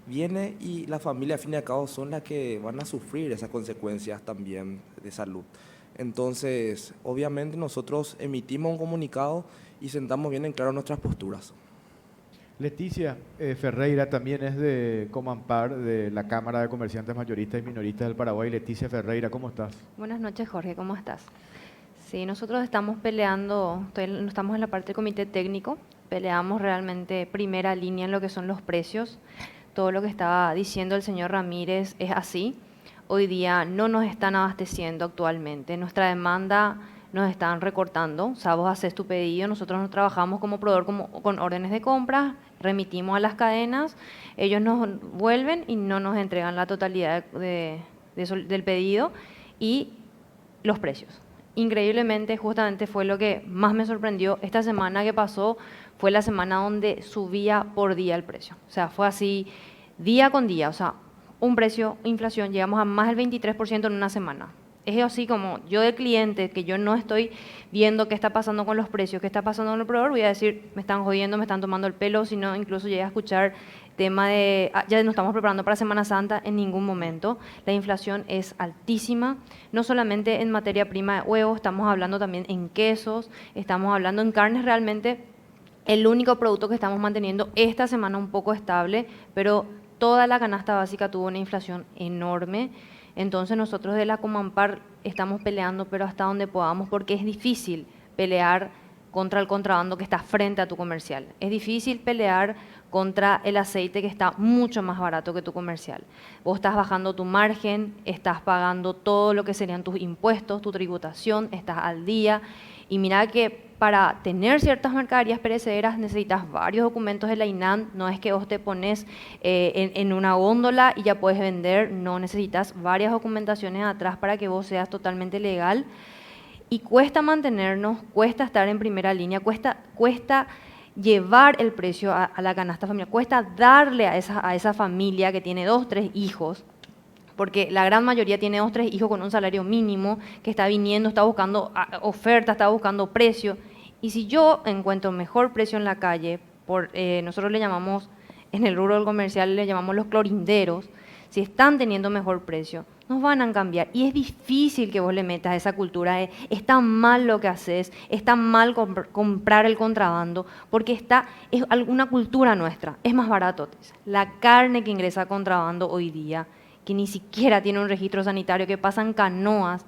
viene y la familia, al fin y al cabo, son las que van a sufrir esas consecuencias también de salud. Entonces, obviamente nosotros emitimos un comunicado y sentamos bien en claro nuestras posturas. Leticia Ferreira también es de Comampar, de la Cámara de Comerciantes Mayoristas y Minoristas del Paraguay. Leticia Ferreira, ¿cómo estás? Buenas noches, Jorge, ¿cómo estás? Sí, nosotros estamos peleando, estamos en la parte del comité técnico, peleamos realmente primera línea en lo que son los precios. Todo lo que estaba diciendo el señor Ramírez es así. Hoy día no nos están abasteciendo actualmente. Nuestra demanda nos están recortando. O sea, vos haces tu pedido, nosotros nos trabajamos como proveedor con órdenes de compra, remitimos a las cadenas, ellos nos vuelven y no nos entregan la totalidad del pedido y los precios. Increíblemente, justamente fue lo que más me sorprendió. Esta semana que pasó fue la semana donde subía por día el precio. O sea, fue así día con día. O sea, un precio, inflación, llegamos a más del 23% en una semana. Es así como yo de cliente, que yo no estoy viendo qué está pasando con los precios, qué está pasando con el proveedor, voy a decir, me están jodiendo, me están tomando el pelo, si no, incluso llegué a escuchar tema de, ya nos estamos preparando para Semana Santa, en ningún momento. La inflación es altísima, no solamente en materia prima de huevos, estamos hablando también en quesos, estamos hablando en carnes realmente. El único producto que estamos manteniendo esta semana un poco estable, pero toda la canasta básica tuvo una inflación enorme. Entonces nosotros de la Comampar estamos peleando, pero hasta donde podamos, porque es difícil pelear contra el contrabando que está frente a tu comercial. Es difícil pelear contra el aceite que está mucho más barato que tu comercial. Vos estás bajando tu margen, estás pagando todo lo que serían tus impuestos, tu tributación, estás al día. Y mira que para tener ciertas mercaderías perecederas necesitas varios documentos de la INAN, no es que vos te pones en una góndola y ya puedes vender, no, necesitas varias documentaciones atrás para que vos seas totalmente legal. Y cuesta mantenernos, cuesta estar en primera línea, cuesta llevar el precio a la canasta familiar, cuesta darle a esa familia que tiene 2, 3 hijos, porque la gran mayoría tiene 2, 3 hijos con un salario mínimo, que está viniendo, está buscando oferta, está buscando precio. Y si yo encuentro mejor precio en la calle, nosotros le llamamos, en el rubro del comercial le llamamos los clorinderos, si están teniendo mejor precio, nos van a cambiar. Y es difícil que vos le metas esa cultura de está mal lo que haces, está mal comprar el contrabando, porque es alguna cultura nuestra, es más barato. La carne que ingresa a contrabando hoy día, que ni siquiera tiene un registro sanitario, que pasan canoas,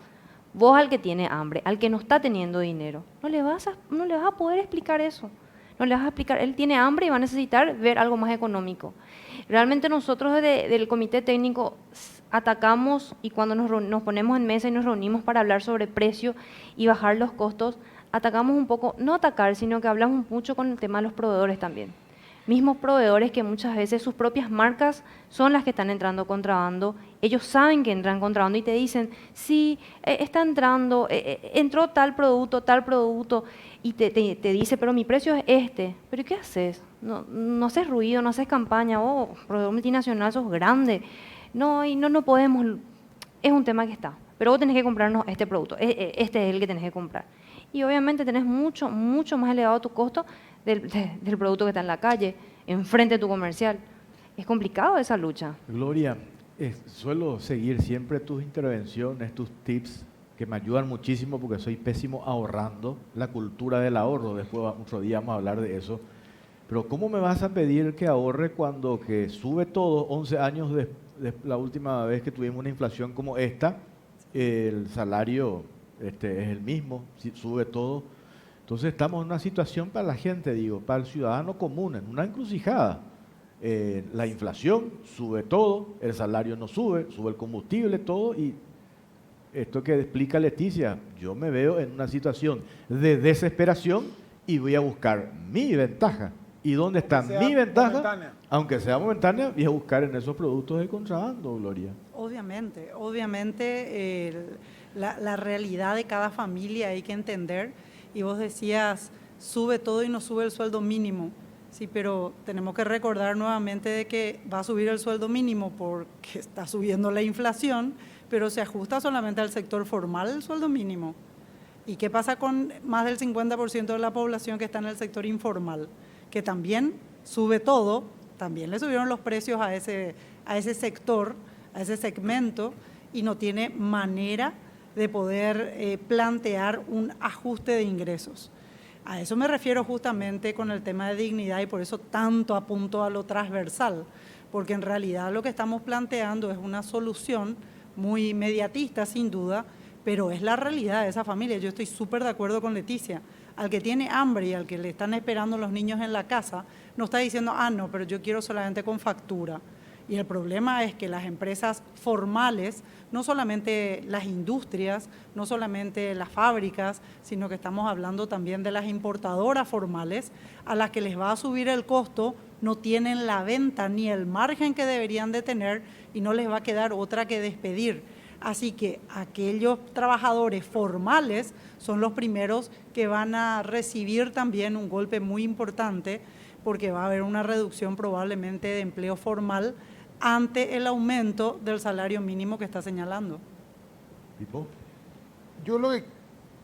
vos al que tiene hambre, al que no está teniendo dinero, no le vas a poder explicar eso. No le vas a explicar, él tiene hambre y va a necesitar ver algo más económico. Realmente nosotros del comité técnico atacamos y cuando nos ponemos en mesa y nos reunimos para hablar sobre precio y bajar los costos, atacamos un poco, no atacar, sino que hablamos mucho con el tema de los proveedores también. Mismos proveedores que muchas veces sus propias marcas son las que están entrando contrabando, ellos saben que entran contrabando y te dicen, sí, está entrando, entró tal producto, y te dice, pero mi precio es este. ¿Pero qué haces? No haces ruido, no haces campaña, proveedor multinacional, sos grande. No podemos, es un tema que está, pero vos tenés que comprarnos este producto, este es el que tenés que comprar. Y obviamente tenés mucho más elevado tu costo del producto que está en la calle, enfrente de tu comercial. Es complicado esa lucha. Gloria, suelo seguir siempre tus intervenciones, tus tips, que me ayudan muchísimo porque soy pésimo ahorrando, la cultura del ahorro, después otro día vamos a hablar de eso. Pero ¿cómo me vas a pedir que ahorre cuando que sube todo, 11 años de la última vez que tuvimos una inflación como esta, el salario es el mismo, sube todo? Entonces estamos en una situación para la gente, para el ciudadano común, en una encrucijada. La inflación sube todo, el salario no sube, sube el combustible, todo, y esto que explica Leticia, yo me veo en una situación de desesperación y voy a buscar mi ventaja. ¿Y dónde está sea mi ventaja? momentánea. Aunque sea momentánea, y es buscar en esos productos de contrabando, Gloria. Obviamente, la realidad de cada familia hay que entender. Y vos decías, sube todo y no sube el sueldo mínimo. Sí, pero tenemos que recordar nuevamente de que va a subir el sueldo mínimo porque está subiendo la inflación, pero se ajusta solamente al sector formal el sueldo mínimo. ¿Y qué pasa con más del 50% de la población que está en el sector informal? Que también sube todo, también le subieron los precios a ese sector, a ese segmento, y no tiene manera de poder plantear un ajuste de ingresos. A eso me refiero justamente con el tema de dignidad y por eso tanto apunto a lo transversal, porque en realidad lo que estamos planteando es una solución muy mediatista sin duda, pero es la realidad de esa familia. Yo estoy súper de acuerdo con Leticia. Al que tiene hambre y al que le están esperando los niños en la casa, no está diciendo, no, pero yo quiero solamente con factura. Y el problema es que las empresas formales, no solamente las industrias, no solamente las fábricas, sino que estamos hablando también de las importadoras formales, a las que les va a subir el costo, no tienen la venta ni el margen que deberían de tener y no les va a quedar otra que despedir. Así que aquellos trabajadores formales son los primeros que van a recibir también un golpe muy importante porque va a haber una reducción probablemente de empleo formal ante el aumento del salario mínimo que está señalando. ¿Pipo? Yo lo que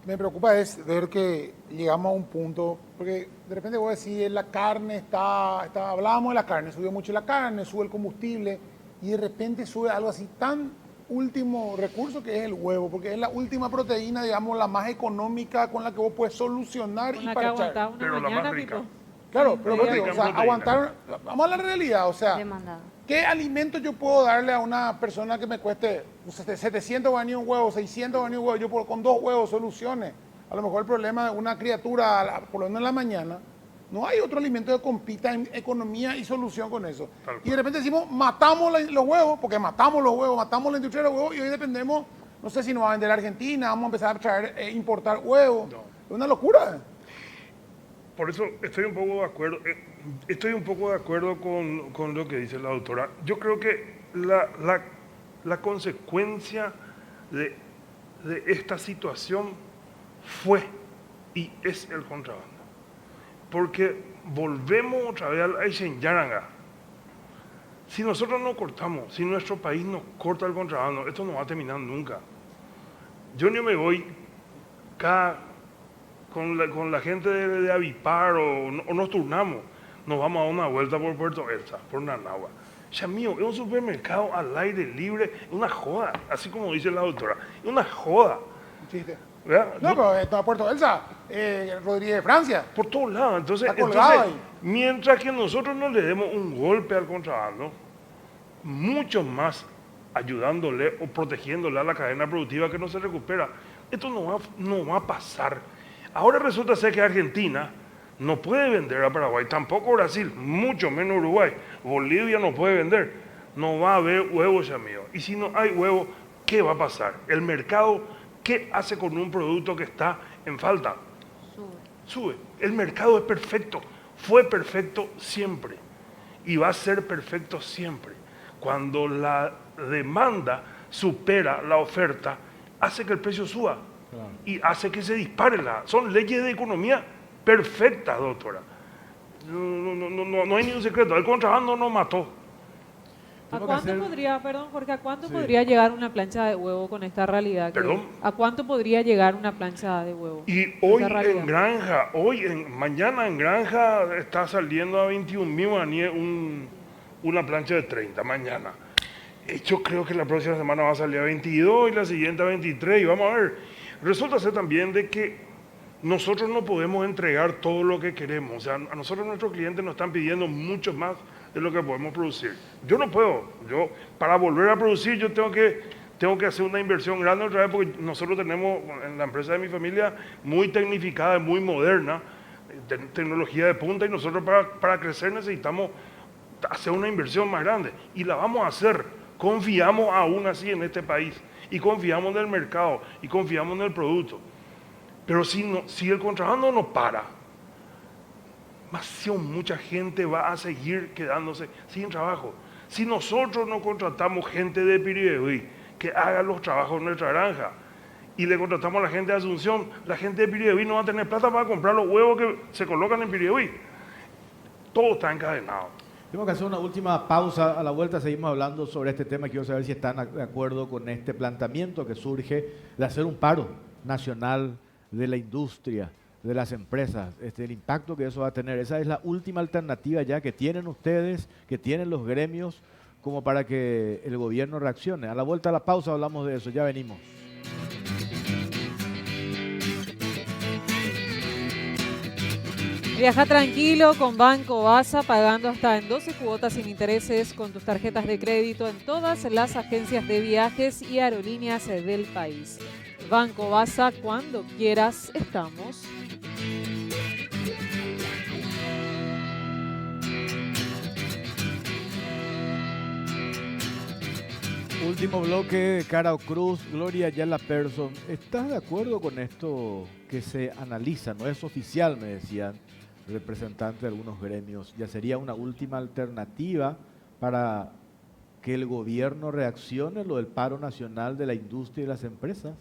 me preocupa es ver que llegamos a un punto, porque de repente voy a decir, la carne hablábamos de la carne, subió mucho la carne, sube el combustible, y de repente sube algo así tan último recurso que es el huevo, porque es la última proteína, digamos, la más económica con la que vos puedes solucionar Con y la que parchar. aguantaba una Pero la mañana, más rica. Pipo. Claro, pero Sí, digo, o sea, aguantar, vamos a la realidad, o sea, Demandado. ¿qué alimento yo puedo darle a una persona que me cueste 700 guaraníes un huevo, 600 guaraníes un huevo? Yo con 2 huevos solucione. A lo mejor el problema de una criatura, por lo menos en la mañana, no hay otro alimento que compita en economía y solución con eso. Y de repente decimos, matamos los huevos, porque matamos los huevos, matamos la industria de los huevos y hoy dependemos, no sé si nos va a vender Argentina, vamos a empezar a traer, importar huevos. No. Es una locura. Por eso estoy un poco de acuerdo con lo que dice la doctora. Yo creo que la consecuencia de esta situación fue y es el contrabando. Porque volvemos otra vez al Ayshen-Yaranga. Si nosotros no cortamos, si nuestro país no corta el contrabando, esto no va a terminar nunca. Yo no me voy con la gente de Avipar o nos turnamos, nos vamos a dar una vuelta por Puerto Elsa, por Nanagua. Ya mío, es un supermercado al aire libre, es una joda, así como dice la doctora, es una joda. Un chiste. ¿Verdad? No, pero está Puerto Elsa, Rodríguez de Francia. Por todos lados. Entonces, ahí. mientras que nosotros no le demos un golpe al contrabando, mucho más ayudándole o protegiéndole a la cadena productiva que no se recupera, esto no va a pasar. Ahora resulta ser que Argentina no puede vender a Paraguay, tampoco Brasil, mucho menos Uruguay. Bolivia no puede vender. No va a haber huevos, ya mío. Y si no hay huevos, ¿qué va a pasar? El mercado, ¿qué hace con un producto que está en falta? Sube. El mercado es perfecto. Fue perfecto siempre. Y va a ser perfecto siempre. Cuando la demanda supera la oferta, hace que el precio suba. Claro. Y hace que se dispare. Son leyes de economía perfectas, doctora. No hay ningún secreto. El contrabando nos mató. ¿A cuánto podría, perdón Jorge, a cuánto podría llegar una plancha de huevo con esta realidad? ¿A cuánto podría llegar una plancha de huevo? Y hoy en granja, mañana en granja está saliendo a 21.000 guaraníes una plancha de 30, mañana. Yo creo que la próxima semana va a salir a 22 y la siguiente a 23 y vamos a ver. Resulta ser también de que nosotros no podemos entregar todo lo que queremos. O sea, a nosotros nuestros clientes nos están pidiendo mucho más de lo que podemos producir. Yo no puedo. Para volver a producir, yo tengo que hacer una inversión grande otra vez porque nosotros tenemos en la empresa de mi familia muy tecnificada, muy moderna, tecnología de punta y nosotros para crecer necesitamos hacer una inversión más grande y la vamos a hacer. Confiamos aún así en este país y confiamos en el mercado y confiamos en el producto. Pero si el contrabando no para, mucha gente va a seguir quedándose sin trabajo. Si nosotros no contratamos gente de Piribebuy que haga los trabajos en nuestra granja y le contratamos a la gente de Asunción, la gente de Piribebuy no va a tener plata para comprar los huevos que se colocan en Piribebuy. Todo está encadenado. Tengo que hacer una última pausa. A la vuelta seguimos hablando sobre este tema. Quiero saber si están de acuerdo con este planteamiento que surge de hacer un paro nacional de la industria, de las empresas, el impacto que eso va a tener. Esa es la última alternativa ya que tienen ustedes, que tienen los gremios, como para que el gobierno reaccione. A la vuelta a la pausa hablamos de eso. Ya venimos. Viaja tranquilo con Banco Basa, pagando hasta en 12 cuotas sin intereses con tus tarjetas de crédito en todas las agencias de viajes y aerolíneas del país. Banco Basa, cuando quieras, estamos. Último bloque de Cara o Cruz. Gloria Ayala Persson, ¿estás de acuerdo con esto que se analiza? No es oficial, me decían representantes de algunos gremios. ¿Ya sería una última alternativa para que el gobierno reaccione lo del paro nacional de la industria y las empresas?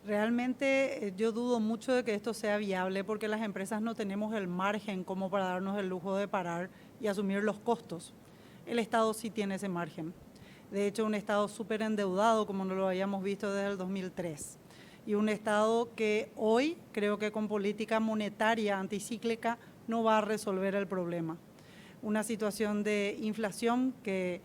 Realmente yo dudo mucho de que esto sea viable porque las empresas no tenemos el margen como para darnos el lujo de parar y asumir los costos. El Estado sí tiene ese margen. De hecho, un Estado súper endeudado como no lo habíamos visto desde el 2003. Y un Estado que hoy creo que con política monetaria anticíclica no va a resolver el problema. Una situación de inflación que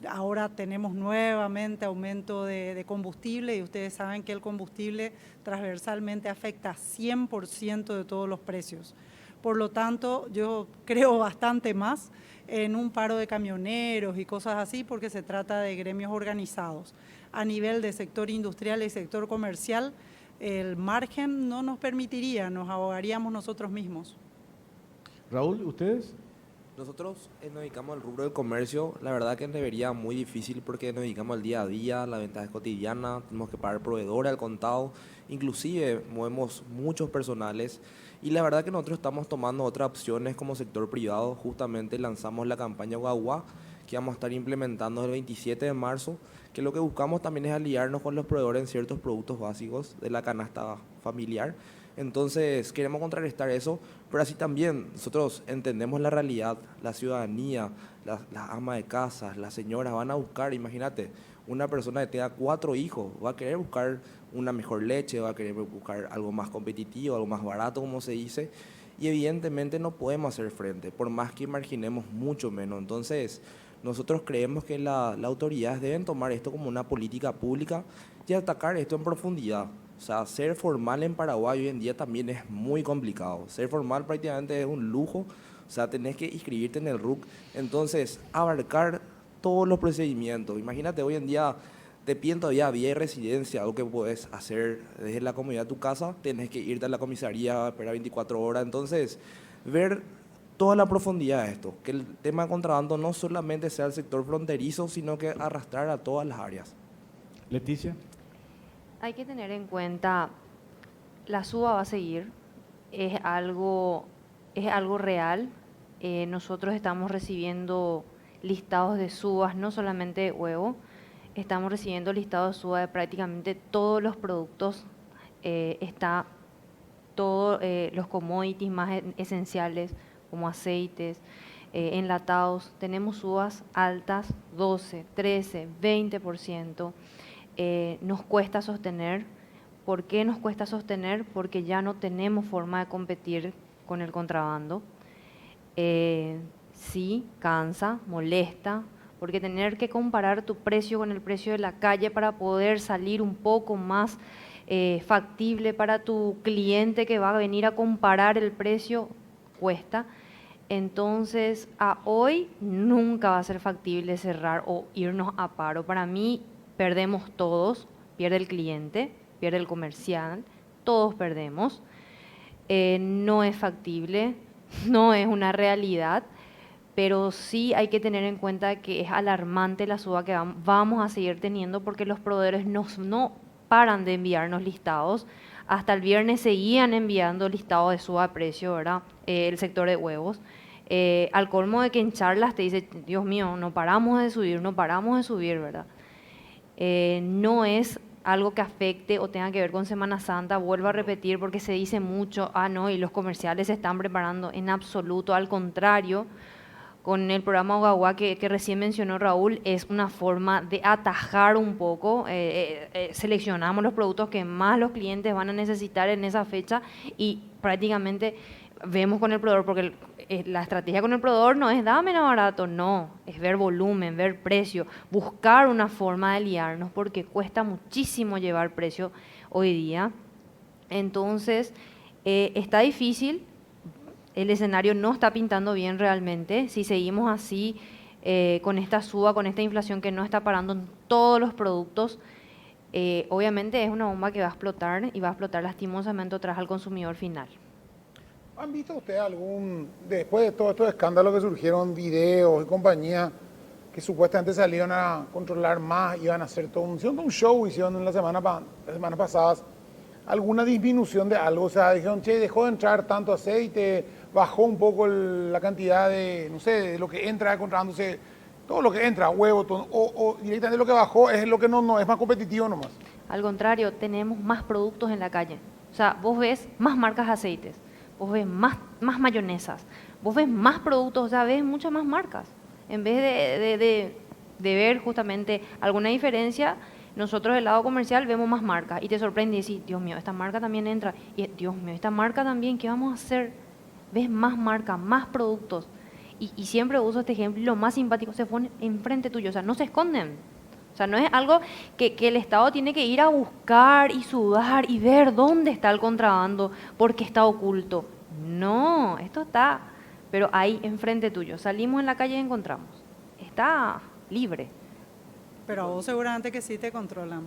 ahora tenemos nuevamente aumento de combustible y ustedes saben que el combustible transversalmente afecta 100% de todos los precios. Por lo tanto, yo creo bastante más en un paro de camioneros y cosas así porque se trata de gremios organizados. A nivel de sector industrial y sector comercial, el margen no nos permitiría, nos ahogaríamos nosotros mismos. Raúl, ¿ustedes? Nosotros nos dedicamos al rubro del comercio, la verdad que nos debería muy difícil porque nos dedicamos al día a día, la venta es cotidiana, tenemos que pagar proveedores al contado, inclusive movemos muchos personales y la verdad que nosotros estamos tomando otras opciones como sector privado, justamente lanzamos la campaña Guagua que vamos a estar implementando el 27 de marzo, que lo que buscamos también es aliarnos con los proveedores en ciertos productos básicos de la canasta familiar. Entonces queremos contrarrestar eso, pero así también nosotros entendemos la realidad, la ciudadanía, las amas de casa, las señoras van a buscar, imagínate, una persona que tenga 4 hijos va a querer buscar una mejor leche, va a querer buscar algo más competitivo, algo más barato, como se dice, y evidentemente no podemos hacer frente, por más que marginemos mucho menos. Entonces nosotros creemos que las autoridades deben tomar esto como una política pública y atacar esto en profundidad. O sea, ser formal en Paraguay hoy en día también es muy complicado. Ser formal prácticamente es un lujo. O sea, tenés que inscribirte en el RUC. Entonces, abarcar todos los procedimientos. Imagínate, hoy en día te piden todavía vía de residencia, algo que puedes hacer desde la comodidad de tu casa. Tenés que irte a la comisaría, esperar 24 horas. Entonces, ver toda la profundidad de esto. Que el tema de contrabando no solamente sea el sector fronterizo, sino que arrastrar a todas las áreas. Leticia. Hay que tener en cuenta, la suba va a seguir, es algo real. Nosotros estamos recibiendo listados de subas, no solamente de huevo, estamos recibiendo listados de suba de prácticamente todos los productos, todos los commodities más esenciales como aceites, enlatados. Tenemos subas altas, 12, 13, 20%. Nos cuesta sostener. ¿Por qué nos cuesta sostener? Porque ya no tenemos forma de competir con el contrabando. Sí, cansa, molesta, porque tener que comparar tu precio con el precio de la calle para poder salir un poco más factible para tu cliente que va a venir a comparar el precio, cuesta. Entonces, a hoy nunca va a ser factible cerrar o irnos a paro. Para mí, perdemos todos, pierde el cliente, pierde el comercial, todos perdemos. No es factible, no es una realidad, pero sí hay que tener en cuenta que es alarmante la suba que vamos a seguir teniendo porque los proveedores no paran de enviarnos listados. Hasta el viernes seguían enviando listados de suba de precio, ¿verdad? el sector de huevos. Al colmo de que en charlas te dice, Dios mío, no paramos de subir, ¿verdad? No es algo que afecte o tenga que ver con Semana Santa, vuelvo a repetir porque se dice mucho, no, y los comerciales se están preparando, en absoluto, al contrario, con el programa Ogawa que recién mencionó Raúl, es una forma de atajar un poco, seleccionamos los productos que más los clientes van a necesitar en esa fecha y prácticamente vemos con el proveedor, porque la estrategia con el proveedor no es dame más barato, no, es ver volumen, ver precio, buscar una forma de liarnos porque cuesta muchísimo llevar precio hoy día. Entonces, está difícil, el escenario no está pintando bien realmente, si seguimos así con esta suba, con esta inflación que no está parando en todos los productos, obviamente es una bomba que va a explotar y va a explotar lastimosamente otra vez al consumidor final. ¿Han visto ustedes después de todos estos escándalos que surgieron, videos y compañías que supuestamente salieron a controlar más, iban a hacer hicieron un show, hicieron las semanas pasadas, alguna disminución de algo? O sea, dijeron, che, dejó de entrar tanto aceite, bajó un poco la cantidad de, no sé, de lo que entra encontrándose, todo lo que entra, huevo, todo, o directamente lo que bajó es lo que no es más competitivo nomás. Al contrario, tenemos más productos en la calle. O sea, vos ves más marcas de aceites, vos ves más mayonesas, vos ves más productos, o sea, ves muchas más marcas. En vez de ver justamente alguna diferencia, nosotros del lado comercial vemos más marcas y te sorprende y decís, Dios mío, esta marca también entra, y Dios mío, esta marca también, ¿qué vamos a hacer? Ves más marcas, más productos. Y siempre uso este ejemplo, lo más simpático, se ponen enfrente tuyo, o sea, no se esconden. O sea, no es algo que el Estado tiene que ir a buscar y sudar y ver dónde está el contrabando, porque está oculto. No, esto está, pero ahí enfrente tuyo. Salimos en la calle y encontramos. Está libre. Pero a vos seguramente que sí te controlan.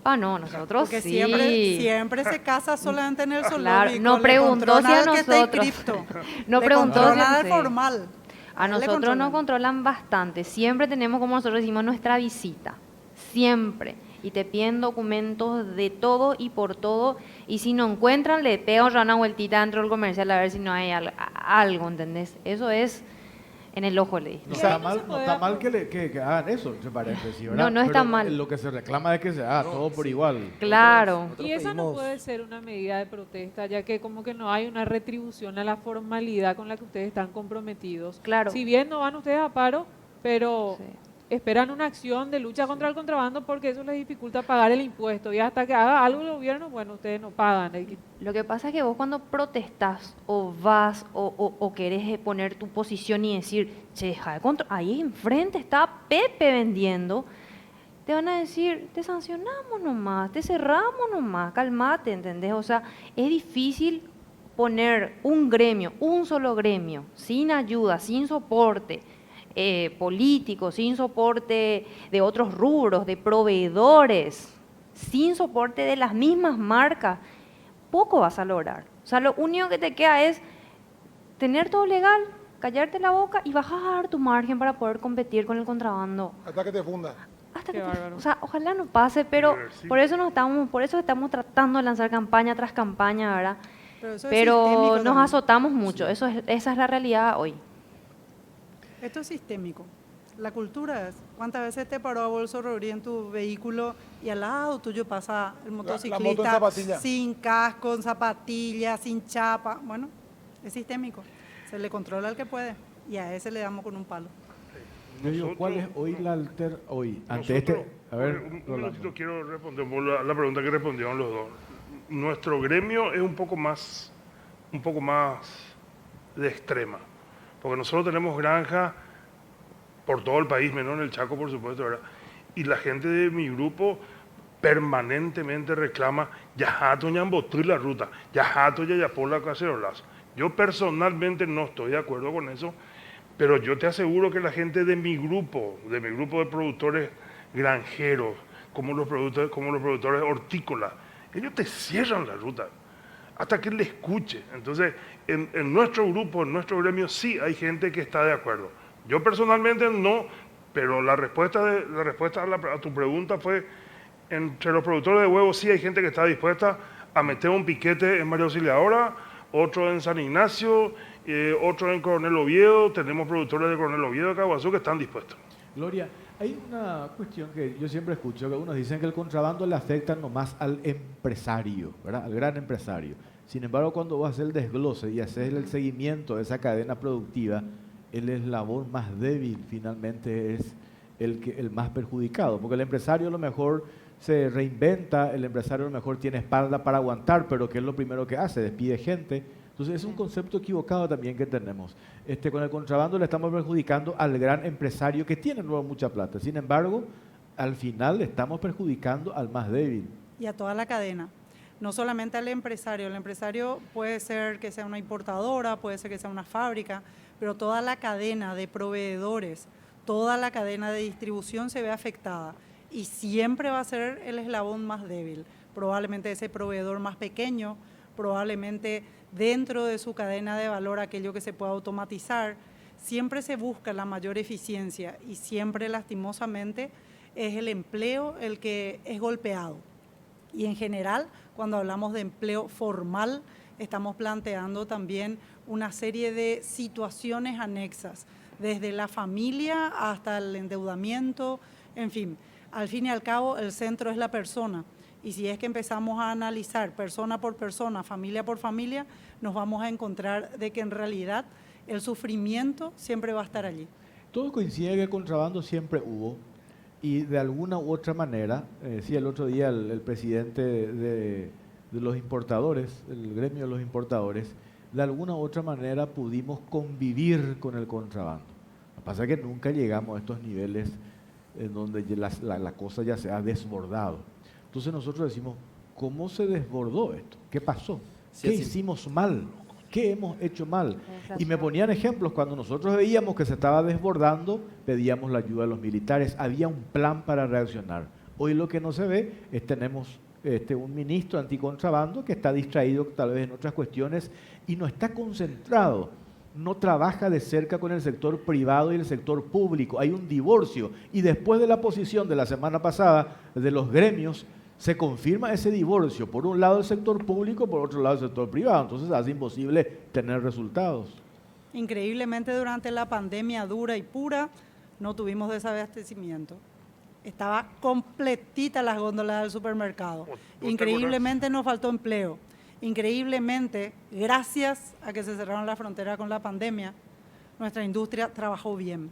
No, nosotros porque sí. Siempre se casa solamente en el zoológico. Claro, no preguntó si a nosotros. No preguntó si nada formal. A nosotros nos controlan bastante. Siempre tenemos, como nosotros decimos, nuestra visita. Siempre. Y te piden documentos de todo y por todo. Y si no encuentran, le pegan una vueltita dentro del comercial a ver si no hay algo, ¿entendés? Eso es en el ojo, le dije. No está mal que hagan eso, entre paréntesis, ¿verdad? No está Pero mal. Lo que se reclama es que se haga todo por igual. Claro. Y esa no puede ser una medida de protesta, ya que como que no hay una retribución a la formalidad con la que ustedes están comprometidos. Claro. Si bien no van ustedes a paro, pero esperan una acción de lucha contra el contrabando porque eso les dificulta pagar el impuesto. Y hasta que haga algo el gobierno, bueno, ustedes no pagan. Lo que pasa es que vos cuando protestás o vas o querés poner tu posición y decir, che, ahí enfrente está Pepe vendiendo, te van a decir, te sancionamos nomás, te cerramos nomás, calmate, ¿entendés? O sea, es difícil poner un gremio, un solo gremio, sin ayuda, sin soporte político, sin soporte de otros rubros, de proveedores, sin soporte de las mismas marcas, poco vas a lograr. O sea, lo único que te queda es tener todo legal, callarte la boca y bajar tu margen para poder competir con el contrabando. Hasta que te funda. O sea, ojalá no pase, pero por eso estamos tratando de lanzar campaña tras campaña, ¿verdad? Pero nos azotamos mucho, esa es la realidad hoy. Esto es sistémico. La cultura es, ¿cuántas veces te paró a Bolso Rodríguez en tu vehículo y al lado tuyo pasa el motociclista sin casco, en zapatillas, sin chapa? Bueno, es sistémico. Se le controla al que puede y a ese le damos con un palo. ¿Cuál es hoy ante este? A ver, un minutito quiero responder la pregunta que respondieron los dos. Nuestro gremio es un poco más de extrema. Porque nosotros tenemos granja por todo el país, menos en el Chaco, por supuesto, ¿verdad? Y la gente de mi grupo permanentemente reclama, ya jato ya embotó la ruta, ya jato ya por la cacerolazo. Yo personalmente no estoy de acuerdo con eso, pero yo te aseguro que la gente de mi grupo de productores granjeros, como los productores hortícolas, ellos te cierran la ruta hasta que le escuche. Entonces, en nuestro grupo, en nuestro gremio, sí hay gente que está de acuerdo. Yo personalmente no, pero la respuesta a tu pregunta fue, entre los productores de huevos sí hay gente que está dispuesta a meter un piquete en María Auxiliadora otro en San Ignacio, otro en Coronel Oviedo, tenemos productores de Coronel Oviedo de Caguazú que están dispuestos. Gloria, hay una cuestión que yo siempre escucho, que algunos dicen que el contrabando le afecta nomás al empresario, ¿verdad? Al gran empresario. Sin embargo, cuando vos haces el desglose y haces el seguimiento de esa cadena productiva, el eslabón más débil finalmente es el más perjudicado, porque el empresario a lo mejor se reinventa, el empresario a lo mejor tiene espalda para aguantar, pero ¿qué es lo primero que hace? Despide gente. Entonces es un concepto equivocado también que tenemos. Con el contrabando le estamos perjudicando al gran empresario que tiene luego mucha plata. Sin embargo, al final le estamos perjudicando al más débil. Y a toda la cadena. No solamente al empresario. El empresario puede ser que sea una importadora, puede ser que sea una fábrica, pero toda la cadena de proveedores, toda la cadena de distribución se ve afectada. Y siempre va a ser el eslabón más débil. Probablemente ese proveedor más pequeño, probablemente dentro de su cadena de valor aquello que se pueda automatizar. Siempre se busca la mayor eficiencia y siempre lastimosamente es el empleo el que es golpeado. Y en general, cuando hablamos de empleo formal, estamos planteando también una serie de situaciones anexas, desde la familia hasta el endeudamiento, en fin. Al fin y al cabo, el centro es la persona. Y si es que empezamos a analizar persona por persona, familia por familia, nos vamos a encontrar de que en realidad el sufrimiento siempre va a estar allí. Todo coincide que el contrabando siempre hubo y de alguna u otra manera, decía el otro día el presidente de los importadores, el gremio de los importadores, de alguna u otra manera pudimos convivir con el contrabando. Lo que pasa es que nunca llegamos a estos niveles en donde la cosa ya se ha desbordado. Entonces nosotros decimos, ¿cómo se desbordó esto? ¿Qué pasó? ¿Qué hicimos mal? ¿Qué hemos hecho mal? Y me ponían ejemplos, cuando nosotros veíamos que se estaba desbordando, pedíamos la ayuda de los militares, había un plan para reaccionar. Hoy lo que no se ve es tenemos un ministro anticontrabando que está distraído tal vez en otras cuestiones y no está concentrado, no trabaja de cerca con el sector privado y el sector público. Hay un divorcio y después de la posición de la semana pasada de los gremios, se confirma ese divorcio, por un lado el sector público, por otro lado el sector privado, entonces hace imposible tener resultados. Increíblemente durante la pandemia dura y pura no tuvimos desabastecimiento. Estaba completita las góndolas del supermercado. Increíblemente nos faltó empleo. Increíblemente, gracias a que se cerraron las fronteras con la pandemia, nuestra industria trabajó bien.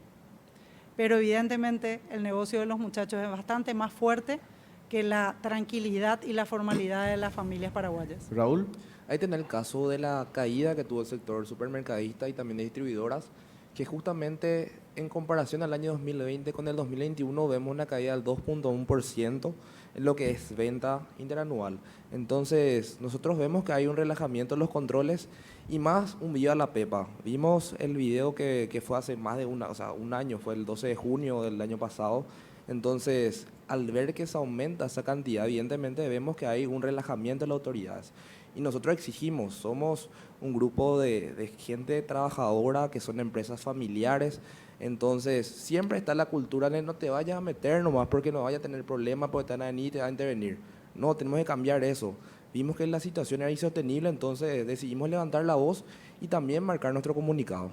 Pero evidentemente el negocio de los muchachos es bastante más fuerte que la tranquilidad y la formalidad de las familias paraguayas. Raúl. Ahí tenés el caso de la caída que tuvo el sector supermercadista y también de distribuidoras, que justamente en comparación al año 2020 con el 2021 vemos una caída del 2.1% en lo que es venta interanual. Entonces nosotros vemos que hay un relajamiento en los controles y más un viva la pepa. Vimos el video que fue hace más de un año, fue el 12 de junio del año pasado. Entonces, al ver que se aumenta esa cantidad, evidentemente vemos que hay un relajamiento de las autoridades. Y nosotros exigimos, somos un grupo de gente trabajadora que son empresas familiares, entonces siempre está la cultura de no te vayas a meter nomás porque no vayas a tener problemas, porque te van a venir y te van a intervenir. No, tenemos que cambiar eso. Vimos que la situación era insostenible, entonces decidimos levantar la voz y también marcar nuestro comunicado.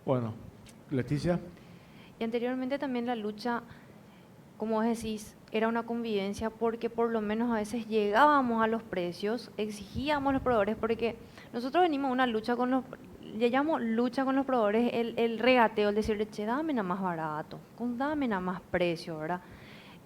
Bueno, Leticia. Y anteriormente también la lucha, como vos decís, era una convivencia porque por lo menos a veces llegábamos a los precios, exigíamos a los proveedores, porque nosotros venimos a una lucha con los, le llamo lucha con los proveedores, el regateo, el decirle, che, dame nada más barato, dame nada más precio, ¿verdad?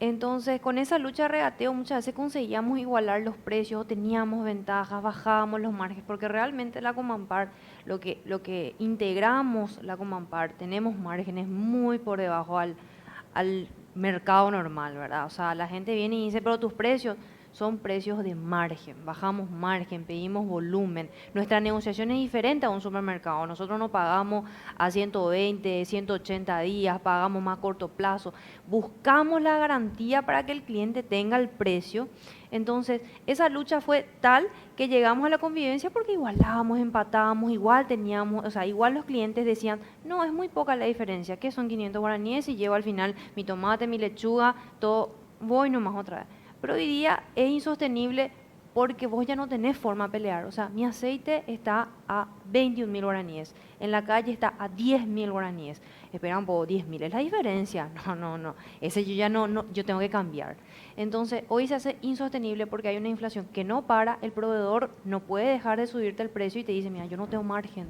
Entonces, con esa lucha de regateo muchas veces conseguíamos igualar los precios, teníamos ventajas, bajábamos los márgenes, porque realmente la Comampar, lo que integramos la Comampar, tenemos márgenes muy por debajo al mercado normal, ¿verdad? O sea, la gente viene y dice, pero tus precios son precios de margen, bajamos margen, pedimos volumen. Nuestra negociación es diferente a un supermercado. Nosotros no pagamos a 120, 180 días, pagamos más a corto plazo. Buscamos la garantía para que el cliente tenga el precio. Entonces, esa lucha fue tal que llegamos a la convivencia porque igualábamos, empatábamos, igual teníamos, o sea, igual los clientes decían, no, es muy poca la diferencia, que son 500 guaraníes y llevo al final mi tomate, mi lechuga, todo, voy nomás otra vez. Pero hoy día es insostenible porque vos ya no tenés forma de pelear. O sea, mi aceite está a 21.000 guaraníes, en la calle está a 10.000 guaraníes. Espera un poco, 10.000 es la diferencia. No, ese yo ya no, yo tengo que cambiar. Entonces, hoy se hace insostenible porque hay una inflación que no para, el proveedor no puede dejar de subirte el precio y te dice, mira, yo no tengo margen.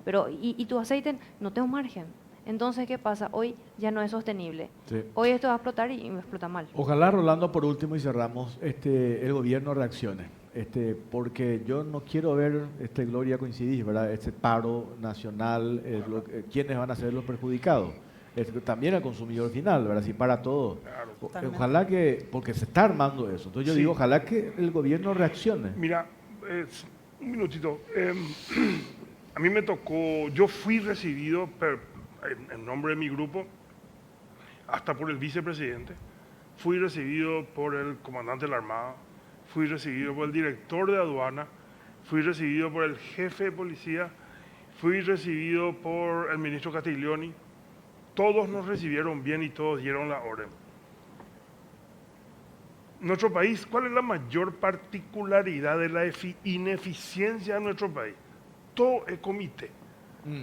Pero, y tu aceite, no tengo margen. Entonces, ¿qué pasa? Hoy ya no es sostenible. Sí. Hoy esto va a explotar y va a explotar mal. Ojalá, Rolando, por último y cerramos, el gobierno reaccione. Porque yo no quiero ver, Gloria, coincidís, ¿verdad? Este paro nacional, ¿quiénes van a ser los perjudicados? También el consumidor final, ¿verdad? Si para todo. Claro. Ojalá que, porque se está armando eso. Entonces yo digo, ojalá que el gobierno reaccione. Mira, un minutito. A mí me tocó, yo fui recibido en nombre de mi grupo, hasta por el vicepresidente, fui recibido por el comandante de la Armada, fui recibido por el director de aduana, fui recibido por el jefe de policía, fui recibido por el ministro Castiglioni. Todos nos recibieron bien y todos dieron la orden. Nuestro país, ¿cuál es la mayor particularidad de la ineficiencia de nuestro país? Todo es comité.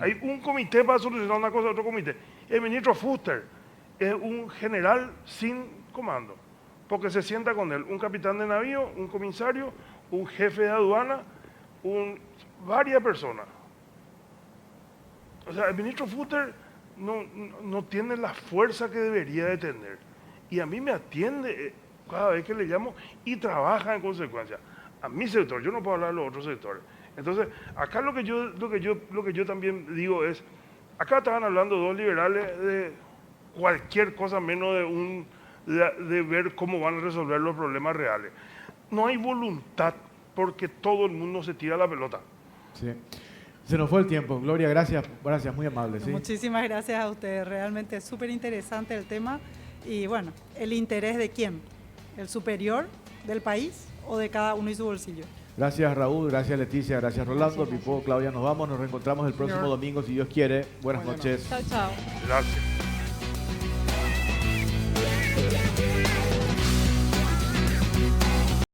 Hay un comité para solucionar una cosa, otro comité. El ministro Fuster es un general sin comando, porque se sienta con él un capitán de navío, un comisario, un jefe de aduana, varias personas. O sea, el ministro Fuster no tiene la fuerza que debería de tener. Y a mí me atiende cada vez que le llamo y trabaja en consecuencia. A mi sector, yo no puedo hablar de los otros sectores. Entonces, acá lo que yo también digo es, acá estaban hablando dos liberales de cualquier cosa menos de ver cómo van a resolver los problemas reales. No hay voluntad porque todo el mundo se tira la pelota. Sí. Se nos fue el tiempo. Gloria, gracias, muy amable. ¿Sí? Muchísimas gracias a ustedes, realmente es súper interesante el tema y bueno, el interés de quién, el superior del país o de cada uno y su bolsillo. Gracias, Raúl, gracias, Leticia, gracias, Rolando, Gracias. Pipo, Claudia, nos vamos, nos reencontramos el próximo domingo, si Dios quiere. Buenas noches. Chao, chao. Gracias.